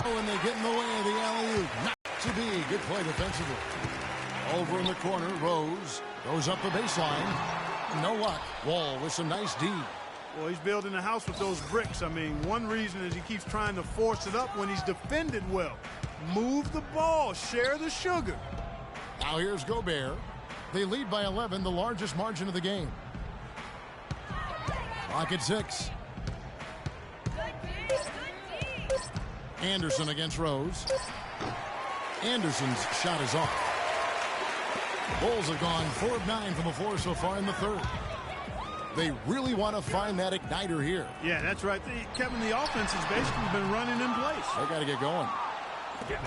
Oh, and they get in the way of the alley-oop. Not to be. Good play defensively. Over in the corner, Rose goes up the baseline. No luck. Wall with some nice D. Well, he's building a house with those bricks. I mean, one reason is he keeps trying to force it up when he's defended well. Move the ball. Share the sugar. Now here's Gobert. They lead by 11, the largest margin of the game. Clock at 6. Anderson against Rose. Anderson's shot is off. Bulls have gone 4 of 9 from the floor so far in the third. They really want to find that igniter here. Yeah, that's right. Kevin, the offense has basically been running in place. They got to get going.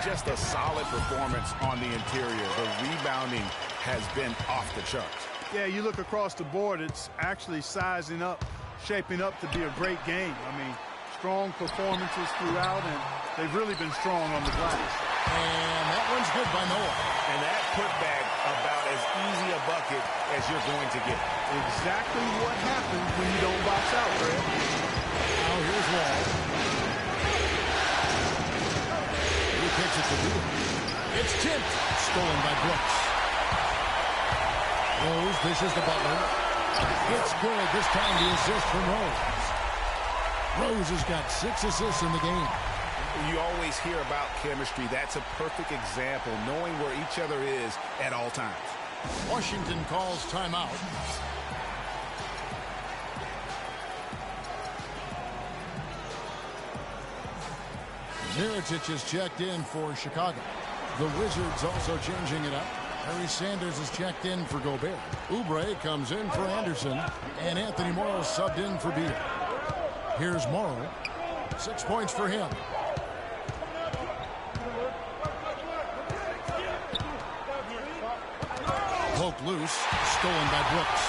Just a solid performance on the interior. The rebounding has been off the charts. Yeah, you look across the board, it's actually sizing up, shaping up to be a great game. I mean, strong performances throughout, and they've really been strong on the glass. And that one's good by Noah. And that putback about as easy a bucket as you're going to get. Exactly what happens when you don't box out, Fred. Now here's Wall. He kicks it to Beal. It's tipped. Stolen by Brooks. Rose dishes to Butler. It's good. This time the assist from Rose. Rose has got 6 assists in the game. You always hear about chemistry. That's a perfect example, knowing where each other is at all times. Washington calls timeout. Mirotic is checked in for Chicago. The Wizards also changing it up. Harry Sanders is checked in for Gobert. Oubre comes in for Anderson. And Anthony Morrow subbed in for Beal. Here's Morrow. 6 points for him. Poked loose. Stolen by Brooks.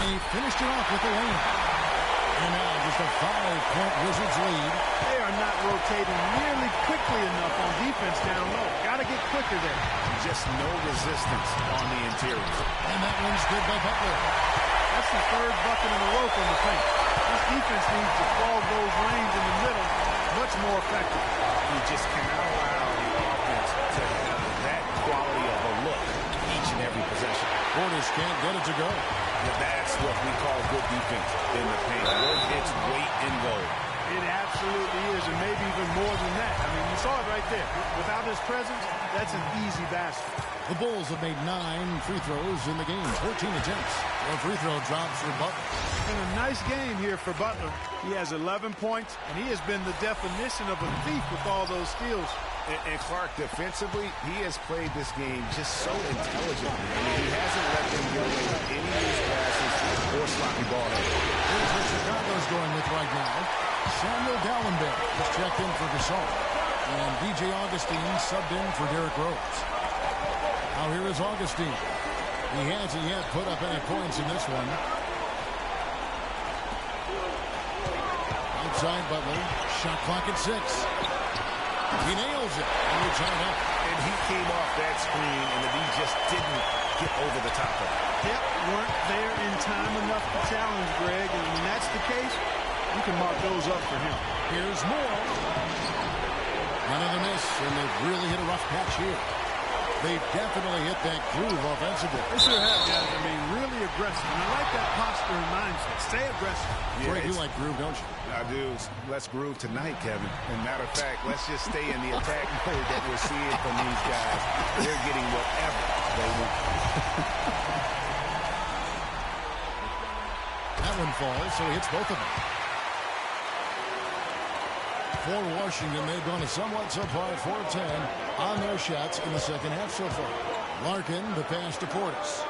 And he finished it off with the lane. And now just a 5-point Wizards lead. They are not rotating nearly quickly enough on defense down low. Got to get quicker there. Just no resistance on the interior. And that one's good by Butler. That's the 3rd bucket in a row from the paint. This defense needs to clog those lanes in the middle much more effective. You just cannot allow the offense to have that quality of a look each and every possession. Portis can't get it to go. But that's what we call good defense in the paint. Worth its weight in gold. It absolutely is, and maybe even more than that. I mean, you saw it right there. Without his presence, that's an easy basket. The Bulls have made 9 free throws in the game, 14 attempts. 4 free throw drops for Butler. It's been a nice game here for Butler. He has 11 points, and he has been the definition of a thief with all those steals. And Clark, defensively, he has played this game just so intelligently. I mean, he hasn't let them get away with any loose passes or sloppy ball. Here's what Chicago's going with right now. Samuel Dallenberg was checked in for Gasol. And DJ Augustine subbed in for Derrick Rose. Now here is Augustine. He hasn't yet put up any points in this one. Outside Butler. Shot clock at 6. He nails it. And we're tied up. And he came off that screen, and the D just didn't get over the top of it. Yep, weren't there in time enough to challenge Greg. And when that's the case, you can mark those up for him. Here's Moore. Another miss, and they've really hit a rough patch here. They've definitely hit that groove offensively. They sure have, guys. I mean, really aggressive. And I like that posture and mindset. Stay aggressive. Yeah, you like groove, don't you? I do. Let's groove tonight, Kevin. And matter of fact, let's just stay in the attack mode that we're seeing from these guys. They're getting whatever they want. That one falls, so he hits both of them. For Washington, they've gone a somewhat subpar 4 of 10 on their shots in the second half so far. Larkin, the pass to Portis.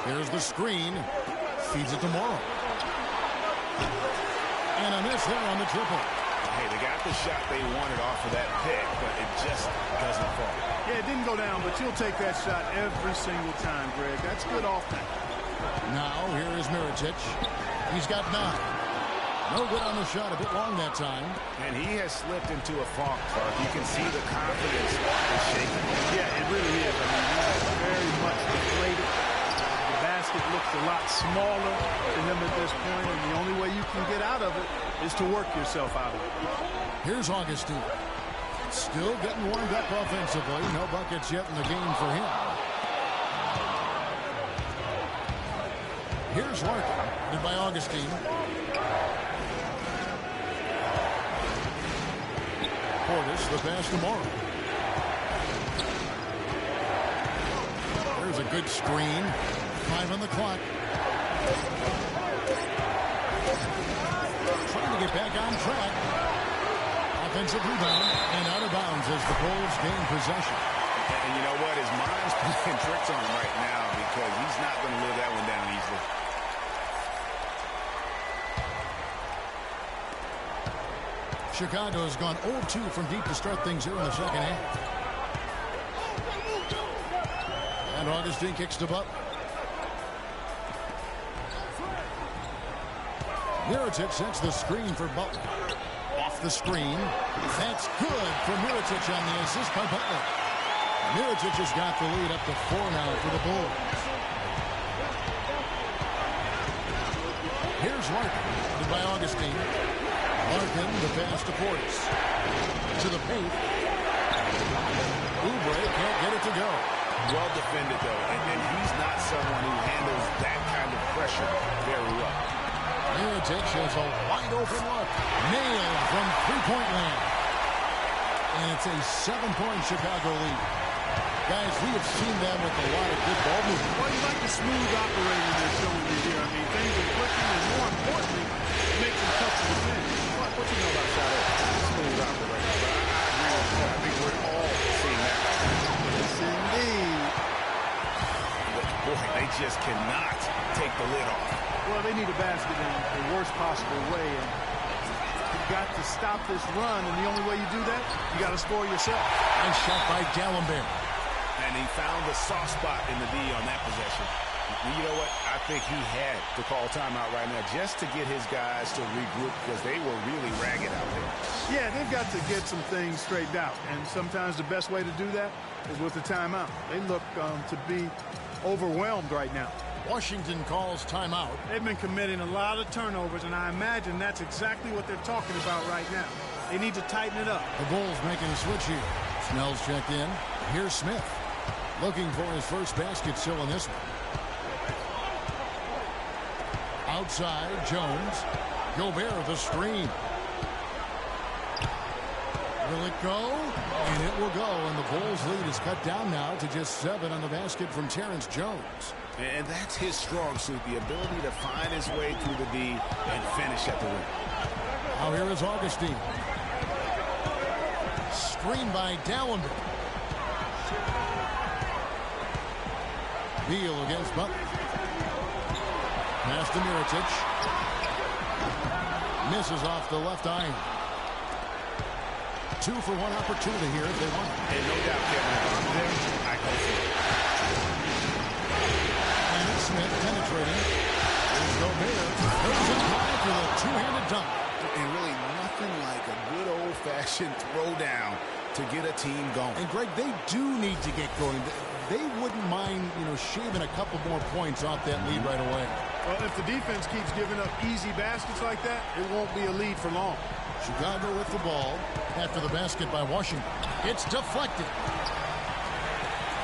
Here's the screen. Feeds it to Morrow. And a miss there on the triple. Hey, they got the shot they wanted off of that pick, but it just doesn't fall. Yeah, it didn't go down, but you'll take that shot every single time, Greg. That's good offense. Now, here is Mirotic. He's got 9. No good on the shot, a bit long that time. And he has slipped into a funk, Clark. You can see the confidence is shaking. Yeah, it really is. I mean, he's very much deflated. The basket looks a lot smaller to him at this point, and the only way you can get out of it is to work yourself out of it. Here's Augustine. Still getting warmed up offensively. No buckets yet in the game for him. Here's Larkin, led by Augustine. Portis, the pass to Morrow. There's a good screen. 5 on the clock. Trying to get back on track. Offensive rebound and out of bounds as the Bulls gain possession. And you know what? His mind's playing tricks on him right now because he's not going to live that one down easily. Chicago has gone 0-2 from deep to start things here in the second half. And Augustine kicks to Butler. Mirotic sets the screen for Butler. Off the screen. That's good for Mirotic on the assist by Butler. Mirotic has got the lead up to 4 now for the Bulls. Here's Larkin, led by Augustine. Larkin, the pass to Portis. To the paint. Oubre can't get it to go. Well defended, though, and he's not someone who handles that kind of pressure very well. Mirotic has a wide-open look. Nailed from three-point land. And it's a 7-point Chicago lead. Guys, we have seen them with a lot of good ball movement. Well, you like the smooth operator they're showing you here. I mean, things are clicking, and more importantly, it makes them tough to defend. What you know about Shadow? Smooth operator. But I agree with you. I think we're all seeing that. Yes, indeed. But boy, they just cannot take the lid off. Well, they need a basket in the worst possible way, and you've got to stop this run, and the only way you do that, you got to score yourself. Nice shot by Dallenberg. And he found the soft spot in the D on that possession. You know what? I think he had to call timeout right now just to get his guys to regroup because they were really ragged out there. Yeah, they've got to get some things straightened out, and sometimes the best way to do that is with the timeout. They look to be overwhelmed right now. Washington calls timeout. They've been committing a lot of turnovers, and I imagine that's exactly what they're talking about right now. They need to tighten it up. The Bulls making a switch here. Snell's checked in. Here's Smith. Looking for his first basket still in this one. Outside, Jones. Gobert, the screen. Will it go? And it will go, and the Bulls' lead is cut down now to just 7 on the basket from Terrence Jones. And that's his strong suit, the ability to find his way through the D and finish at the rim. Now here is Augustine. Screen by Dallenberg. Beal against Butler. Pass to Mirotic. Misses off the left iron. 2-for-1 opportunity here if they want it. And no doubt, Kevin, if I'm there, I go for it. And it's Smith penetrating. There's Gobert. There's a try for the two-handed dunk. And really nothing like a good old-fashioned throwdown to get a team going. And Greg, they do need to get going. They wouldn't mind, shaving a couple more points off that lead right away. Well, if the defense keeps giving up easy baskets like that, it won't be a lead for long. Chicago with the ball after the basket by Washington. It's deflected.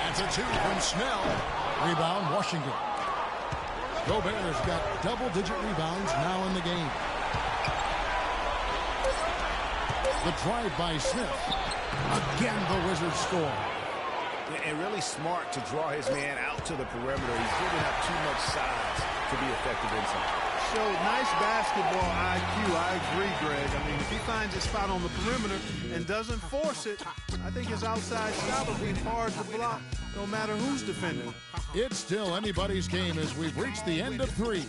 That's a 2 from Snell. Rebound, Washington. Gobert has got double-digit rebounds now in the game. The drive by Smith. Again, the Wizards score. And really smart to draw his man out to the perimeter. He's giving up too much size to be effective inside. Showed nice basketball IQ. I agree, Greg. I mean, if he finds his spot on the perimeter and doesn't force it, I think his outside shot will be hard to block no matter who's defending. It's still anybody's game as we've reached the end of 3.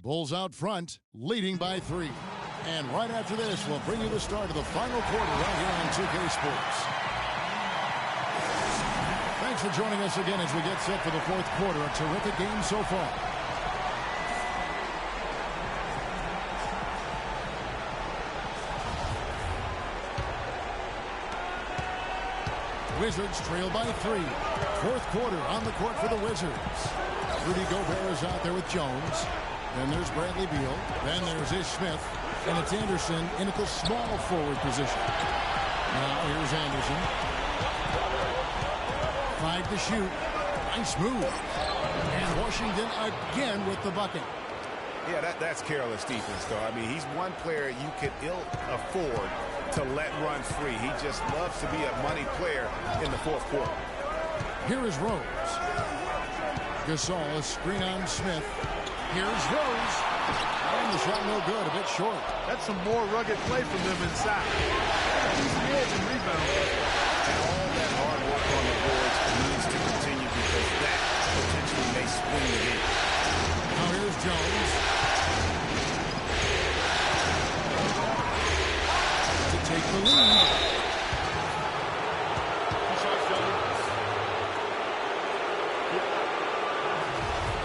Bulls out front, leading by 3. And right after this, we'll bring you the start of the final quarter right here on 2K Sports. Thanks for joining us again as we get set for the 4th quarter. A terrific game so far. Wizards trail by 3. 4th quarter on the court for the Wizards. Rudy Gobert is out there with Jones. Then there's Bradley Beal. Then there's Ish Smith. And it's Anderson in at the small forward position. Now here's Anderson. 5 to shoot. Nice move. And Washington again with the bucket. Yeah, that's careless defense, though. I mean, he's one player you could ill afford to let run free. He just loves to be a money player in the fourth quarter. Here is Rose. Gasol, a screen on Smith. Here's Rose. And the shot no good, a bit short. That's some more rugged play from them inside. He's the edge and rebound. And all that hard work on the boards needs to continue because that potentially may swing the game. Now here's Jones. To take the lead.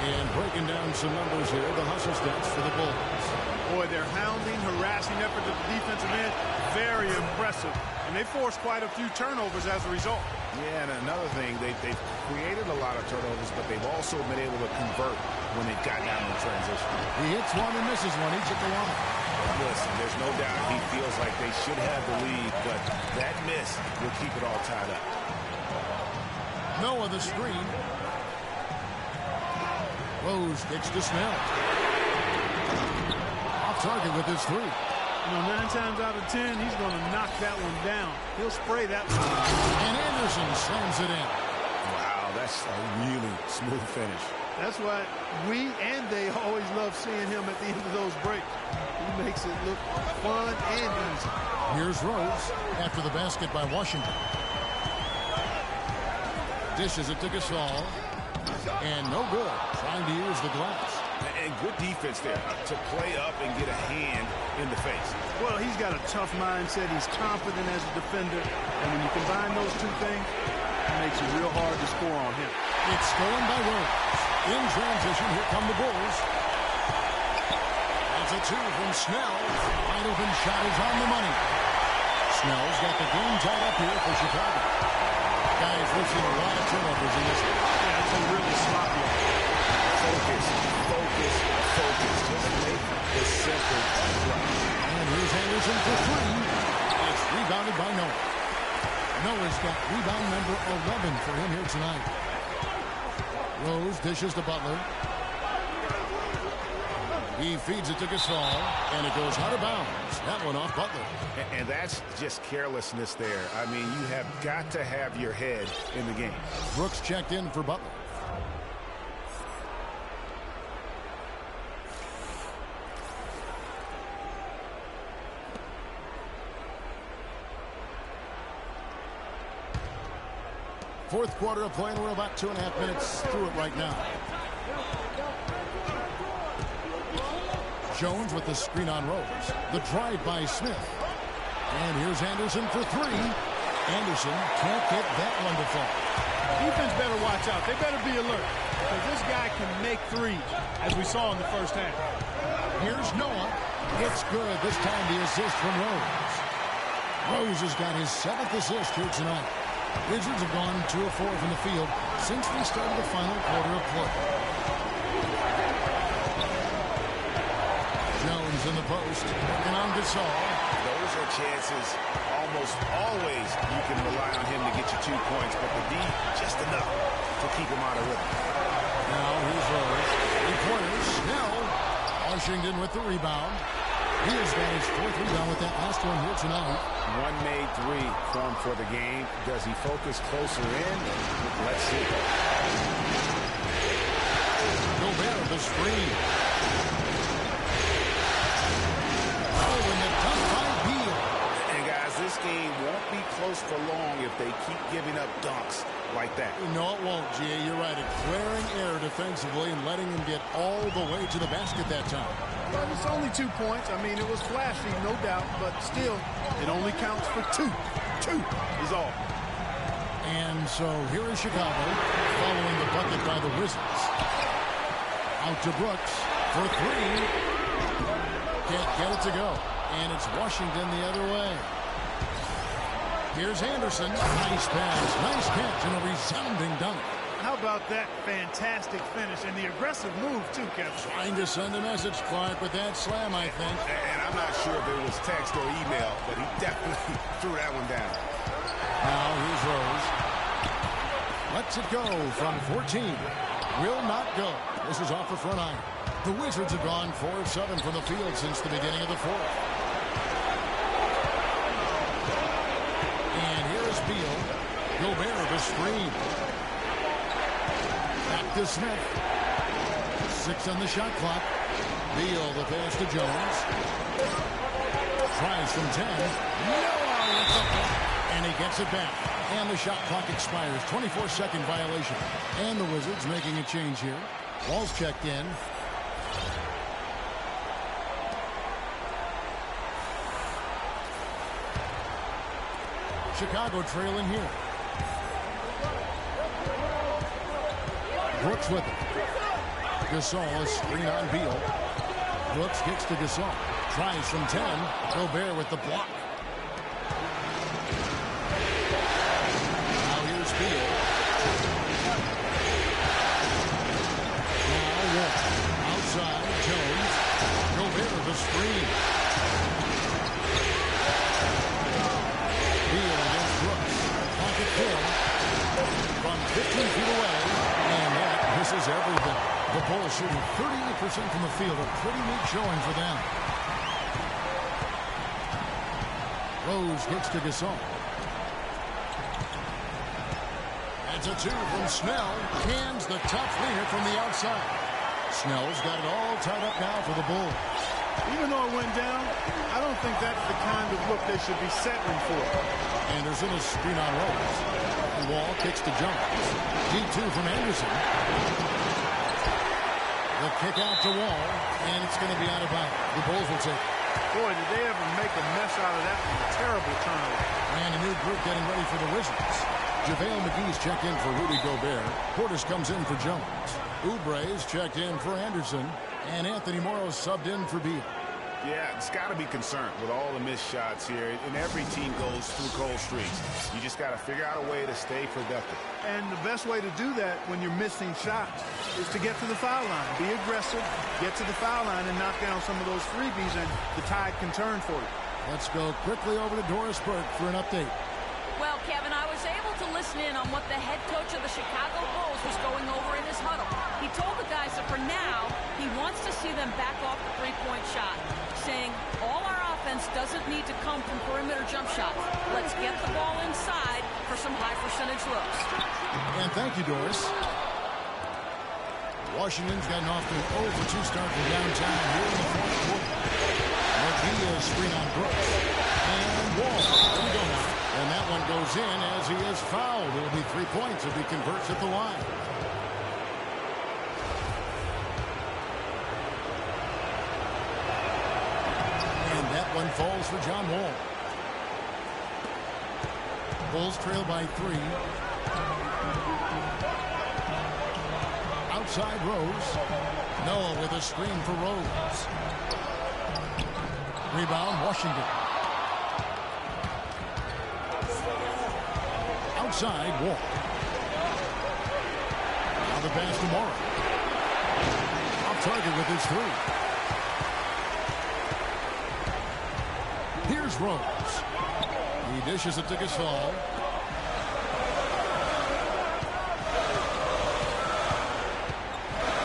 And breaking down some numbers here, the hustle stats for the Bulls. Boy, their hounding, harassing effort at the defensive end, very impressive. And they forced quite a few turnovers as a result. Yeah, and another thing, they've created a lot of turnovers, but they've also been able to convert when they've gotten out in transition. He hits one and misses one each at the line. Listen, there's no doubt he feels like they should have the lead, but that miss will keep it all tied up. Noah the screen. Rose kicks to Snell. Off target with his three. You know, 9 times out of 10, he's going to knock that one down. He'll spray that one. And Anderson slams it in. Wow, that's a really smooth finish. That's why we and they always love seeing him at the end of those breaks. He makes it look fun and easy. Here's Rose after the basket by Washington. Dishes it to Gasol. And no good. Trying to use the glass. And good defense there to play up and get a hand in the face. Well, he's got a tough mindset. He's confident as a defender. And when you combine those two things, it makes it real hard to score on him. It's stolen by Rose. In transition, here come the Bulls. That's a two from Snell. Wide open shot is on the money. Snell's got the game tied up here for Chicago. Guys, we've seen a lot of turnovers in this one. Yeah, it's a really sloppy. Focus, focus, focus. Just make the simple play. And here's Anderson for three. It's rebounded by Noah. Noah's got rebound number 11 for him here tonight. Rose dishes to Butler. He feeds it to Gasol, and it goes out of bounds. That one off Butler. And that's just carelessness there. I mean, you have got to have your head in the game. Brooks checked in for Butler. Fourth quarter of play, and we're about 2.5 minutes through it right now. Jones with the screen on Rose. The drive by Smith. And here's Anderson for three. Anderson can't get that one to fall. Defense better watch out. They better be alert. Because this guy can make threes, as we saw in the first half. Here's Noah. It's good. This time the assist from Rose. Rose has got his 7th assist here tonight. Wizards have gone 2 of 4 from the field since we started the final quarter of play. Jones in the post, working on Gasol. Those are chances almost always you can rely on him to get you 2 points, but the D, just enough to keep him out of rhythm. Now here's Rose. 3-pointers, Snell. Washington with the rebound. He has got his 4th rebound with that last one here tonight. One made 3 for the game. Does he focus closer in? Let's see. Gobert the screen. Oh, and the dunk by Beal. And guys, this game won't be close for long if they keep giving up dunks like that. No, it won't, Jay. You're right. A glaring error defensively and letting him get all the way to the basket that time. Well, it's only 2 points. I mean, it was flashy, no doubt, but still, it only counts for 2. 2 is all. And so here is Chicago following the bucket by the Wizards. Out to Brooks for 3. Can't get it to go. And it's Washington the other way. Here's Anderson. Nice pass. Nice catch and a resounding dunk. How about that fantastic finish and the aggressive move, too, Kevin? Trying to send a message, Clark, with that slam, I think. And I'm not sure if it was text or email, but he definitely threw that one down. Now here's Rose. Lets it go from 14. will not go. This is off the front iron. The Wizards have gone 4 of 7 from the field since the beginning of the fourth. And here is Beal. Gobert with a screen. Back to Smith. 6 on the shot clock. Beal, the pass to Jones. Tries from 10. And he gets it back. And the shot clock expires. 24-second violation. And the Wizards making a change here. Wall's checked in. Chicago trailing here. Brooks with it. Gasol, a screen on Beal. Brooks kicks to Gasol. Tries from 10. Gobert with the block. Now here's Beal. Now Wall. Outside, Jones. Gobert with a screen. Beal against Brooks. Pocket kill. From 15 feet away. And that misses everything. The Bulls shooting 38% from the field. A pretty neat showing for them. Rose gets to Gasol. That's a 2 from Snell. Cans the tough leader from the outside. Snell's got it all tied up now for the Bulls. Even though it went down, I don't think that's the kind of look they should be settling for. Anderson is screen on Rose. And Wall kicks to Jones. D2 from Anderson. The kick out to Wall, and it's going to be out of bounds. The Bulls will take it. Boy, did they ever make a mess out of that one. Terrible turnover. And a new group getting ready for the Wizards. JaVale McGee's checked in for Rudy Gobert. Portis comes in for Jones. Oubre's checked in for Anderson. And Anthony Morrow subbed in for Beal. Yeah, it's got to be concerned with all the missed shots here. And every team goes through cold streaks. You just got to figure out a way to stay productive. And the best way to do that when you're missing shots is to get to the foul line. Be aggressive, get to the foul line, and knock down some of those freebies, and the tide can turn for you. Let's go quickly over to Doris Burke for an update. Well, Kevin, I was able to listen in on what the head coach of the Chicago Bulls was going over in his huddle. He told the guys that for now, he wants to see them back off the three-point shot, saying all our offense doesn't need to come from perimeter jump shots. Let's get the ball inside for some high-percentage looks. And thank you, Doris. Washington's gotten off to an 0-for-2 start from downtown here in the fourth quarter. McGee screen on Brooks. And Wall. There we go now. And that one goes in as he is fouled. It'll be 3 points if he converts at the line. And that one falls for John Wall. Bulls trail by 3. Outside Rose. Noah with a screen for Rose. Rebound Washington. Outside Wall. Now the pass to Morrow. Off target with his 3. Here's Rose. He dishes it to Gasol.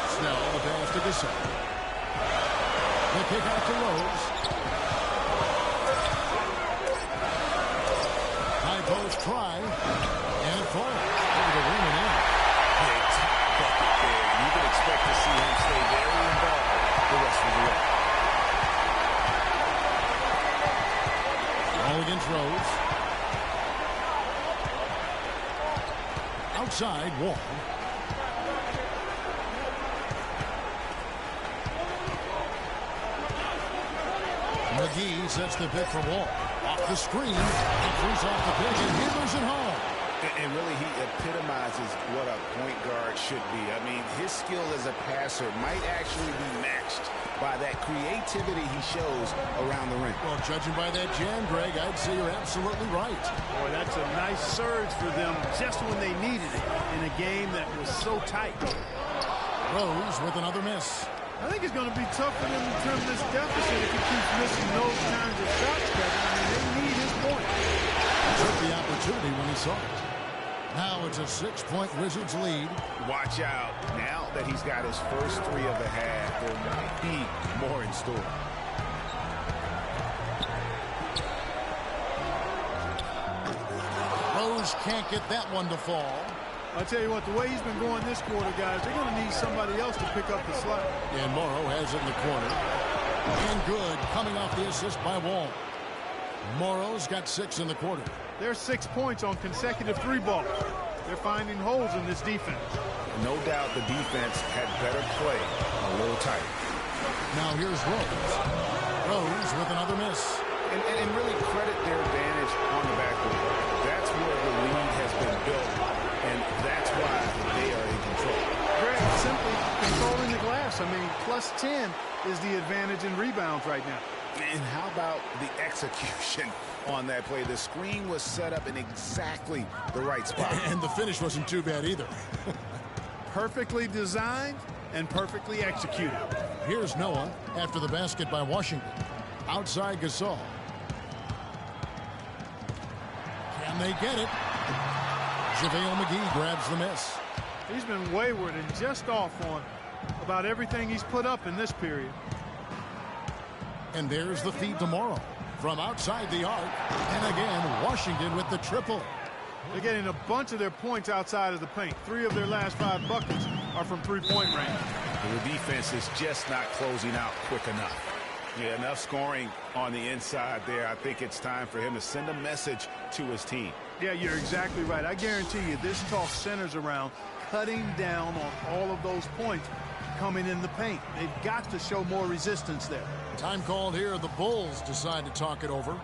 Snell, the pass to Gasol. The kick out to Rose. High post try. And it falls. Over the rim and in. Big bucket there. You can expect to see him stay very involved the rest of the way. All against Rose. Outside Wall. McGee sets the pick for Wall. Off the screen. Throws off the pick and hammers it home. And really, he epitomizes what a point guard should be. I mean, his skill as a passer might actually be matched by that creativity he shows around the rim. Well, judging by that jam, Greg, I'd say you're absolutely right. Boy, that's a nice surge for them just when they needed it in a game that was so tight. Rose with another miss. I think it's going to be tough for them to trim this deficit if he keeps missing those kinds of shots, Kevin. I mean, they need his point. He took the opportunity when he saw it. Now it's a 6-point Wizards lead. Watch out. Now that he's got his first 3 of the half, there might be more in store. Rose can't get that one to fall. I'll tell you what, the way he's been going this quarter, guys, they're going to need somebody else to pick up the slack. And Morrow has it in the corner. And good, coming off the assist by Wall. Morrow's got 6 in the quarter. There's 6 points on consecutive 3-balls. They're finding holes in this defense. No doubt the defense had better play a little tighter. Now here's Rose. Rose with another miss. And really credit their advantage on the backboard. That's where the lead has been built, and that's why they are in control. Greg, simply controlling the glass. I mean, plus 10 is the advantage in rebounds right now. And how about the execution on that play? The screen was set up in exactly the right spot. And the finish wasn't too bad either. Perfectly designed and perfectly executed. Here's Noah after the basket by Washington. Outside Gasol. Can they get it? JaVale McGee grabs the miss. He's been wayward and just off on about everything he's put up in this period. And there's the feed tomorrow from outside the arc. And again, Washington with the triple. They're getting a bunch of their points outside of the paint. 3 of their last 5 buckets are from 3-point range. The defense is just not closing out quick enough. Yeah, enough scoring on the inside there. I think it's time for him to send a message to his team. Yeah, you're exactly right. I guarantee you this talk centers around cutting down on all of those points coming in the paint. They've got to show more resistance there. Time called here. The Bulls decide to talk it over.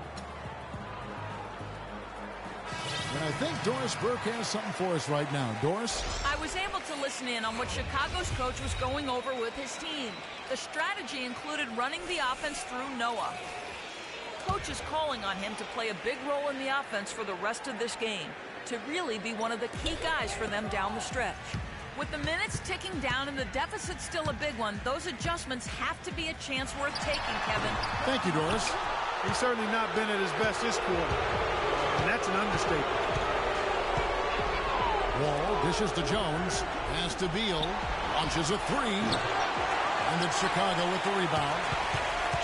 And I think Doris Burke has something for us right now. Doris? I was able to listen in on what Chicago's coach was going over with his team. The strategy included running the offense through Noah. Coach is calling on him to play a big role in the offense for the rest of this game, to really be one of the key guys for them down the stretch. With the minutes ticking down and the deficit still a big one, those adjustments have to be a chance worth taking, Kevin. Thank you, Doris. He's certainly not been at his best this quarter, and that's an understatement. Wall dishes to Jones, pass to Beal, launches a 3, and it's Chicago with the rebound.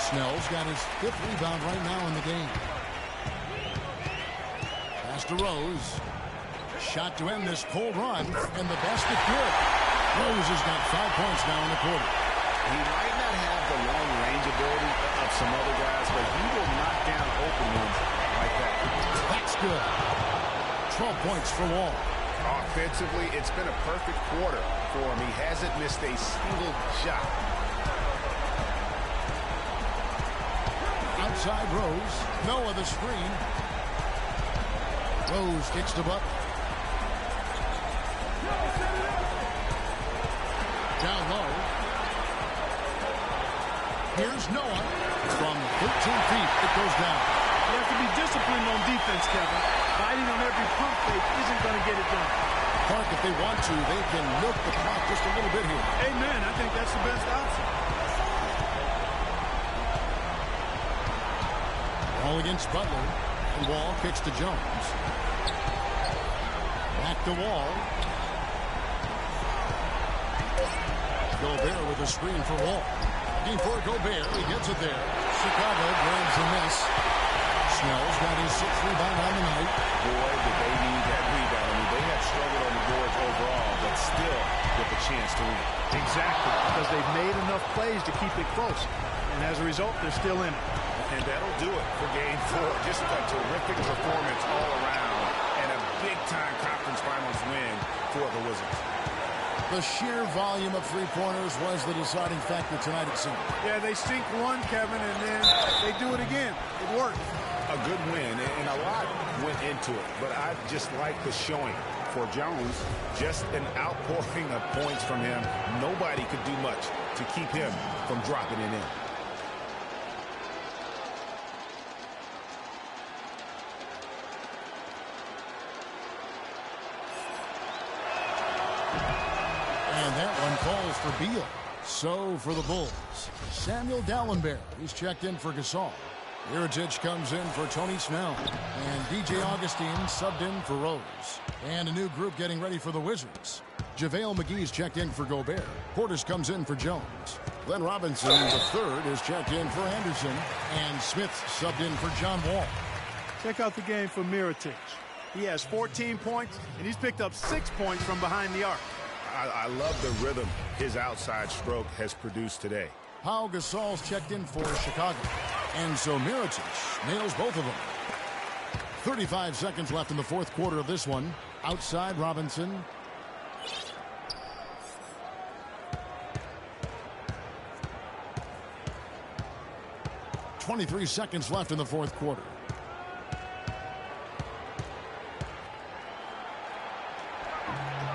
Snell's got his 5th rebound right now in the game. Pass to Rose. Shot to end this cold run, and the basket good. Rose has got 5 points now in the quarter. He might not have the long-range ability of some other guys, but he will knock down open ones like that. That's good. 12 points for Wall. Offensively, it's been a perfect quarter for him. He hasn't missed a single shot. Outside Rose. Noah the screen. Rose kicks to Butler. Down low. Here's Noah. From 13 feet, it goes down. You have to be disciplined on defense, Kevin. Fighting on every pump fake isn't going to get it done. Clark, if they want to, they can milk the clock just a little bit here. Amen. I think that's the best option. Ball against Butler. And Wall kicks to Jones. Back to Wall. Gobert with a screen for Wall. Looking for Gobert. He gets it there. Chicago grabs the miss. Snell's got his 6th rebound on the night. Boy, did they need that rebound. I mean, they have struggled on the boards overall, but still with a chance to win. Exactly, because they've made enough plays to keep it close. And as a result, they're still in it. And that'll do it for Game 4. Just a terrific performance all around and a big-time conference finals win for the Wizards. The sheer volume of three-pointers was the deciding factor tonight, it seemed. Yeah, they sink one, Kevin, and then they do it again. It works. A good win, and a lot went into it, but I just like the showing for Jones. Just an outpouring of points from him. Nobody could do much to keep him from dropping it in. And that one calls for Beal. So for the Bulls, Samuel Dallenberg. He's checked in for Gasol. Mirotic comes in for Tony Snell. And DJ Augustine subbed in for Rose. And a new group getting ready for the Wizards. JaVale McGee's checked in for Gobert. Portis comes in for Jones. Glenn Robinson, the third, is checked in for Anderson. And Smith subbed in for John Wall. Check out the game for Mirotic. He has 14 points, and he's picked up 6 points from behind the arc. I love the rhythm his outside stroke has produced today. Pau Gasol's checked in for Chicago. And so Mirotic nails both of them. 35 seconds left in the fourth quarter of this one. Outside Robinson. .23 seconds left in the fourth quarter.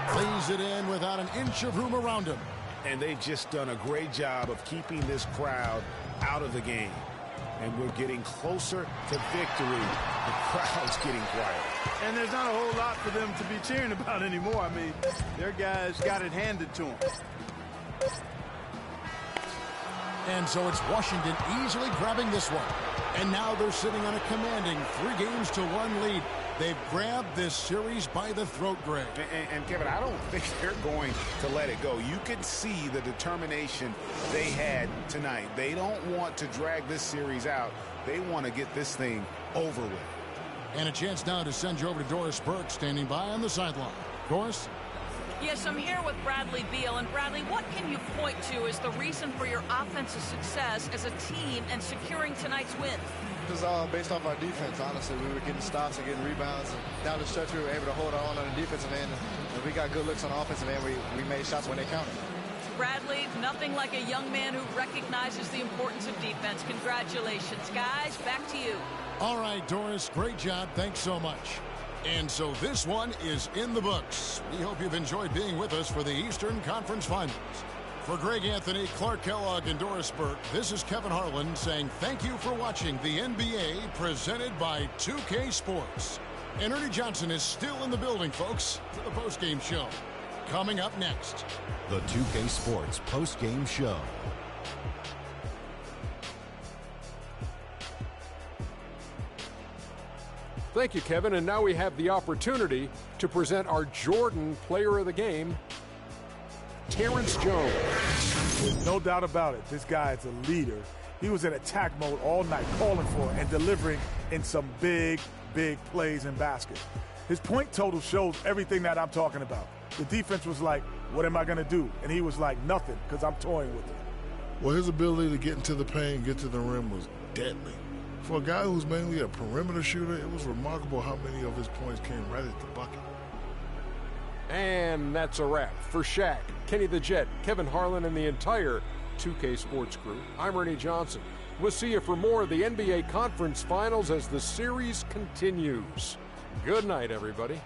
Plays it in without an inch of room around him. And they've just done a great job of keeping this crowd out of the game. And we're getting closer to victory. The crowd's getting quiet. And there's not a whole lot for them to be cheering about anymore. I mean, their guys got it handed to them. And so it's Washington easily grabbing this one. And now they're sitting on a commanding 3-1 lead. They've grabbed this series by the throat, Greg. And Kevin, I don't think they're going to let it go. You can see the determination they had tonight. They don't want to drag this series out. They want to get this thing over with. And a chance now to send you over to Doris Burke, standing by on the sideline. Doris? Yes, I'm here with Bradley Beal. And Bradley, what can you point to as the reason for your offensive success as a team and securing tonight's win? It was based off our defense, honestly. We were getting stops and getting rebounds. And down the stretch, we were able to hold on the defensive end. And we got good looks on the offensive end. We made shots when they counted. Bradley, nothing like a young man who recognizes the importance of defense. Congratulations. Guys, back to you. All right, Doris, great job. Thanks so much. And so this one is in the books. We hope you've enjoyed being with us for the Eastern Conference Finals. For Greg Anthony, Clark Kellogg, and Doris Burke, this is Kevin Harlan saying thank you for watching the NBA presented by 2K Sports. And Ernie Johnson is still in the building, folks, for the postgame show. Coming up next, The 2K Sports postgame show. Thank you, Kevin. And now we have the opportunity to present our Jordan Player of the Game, Terrence Jones. No doubt about it. This guy is a leader. He was in attack mode all night, calling for it and delivering in some big, big plays in basket. His point total shows everything that I'm talking about. The defense was like, what am I going to do? And he was like, nothing, because I'm toying with it. Well, his ability to get into the paint, get to the rim was deadly. For a guy who's mainly a perimeter shooter, it was remarkable how many of his points came right at the bucket. And that's a wrap. For Shaq, Kenny the Jet, Kevin Harlan, and the entire 2K Sports crew, I'm Ernie Johnson. We'll see you for more of the NBA Conference Finals as the series continues. Good night, everybody.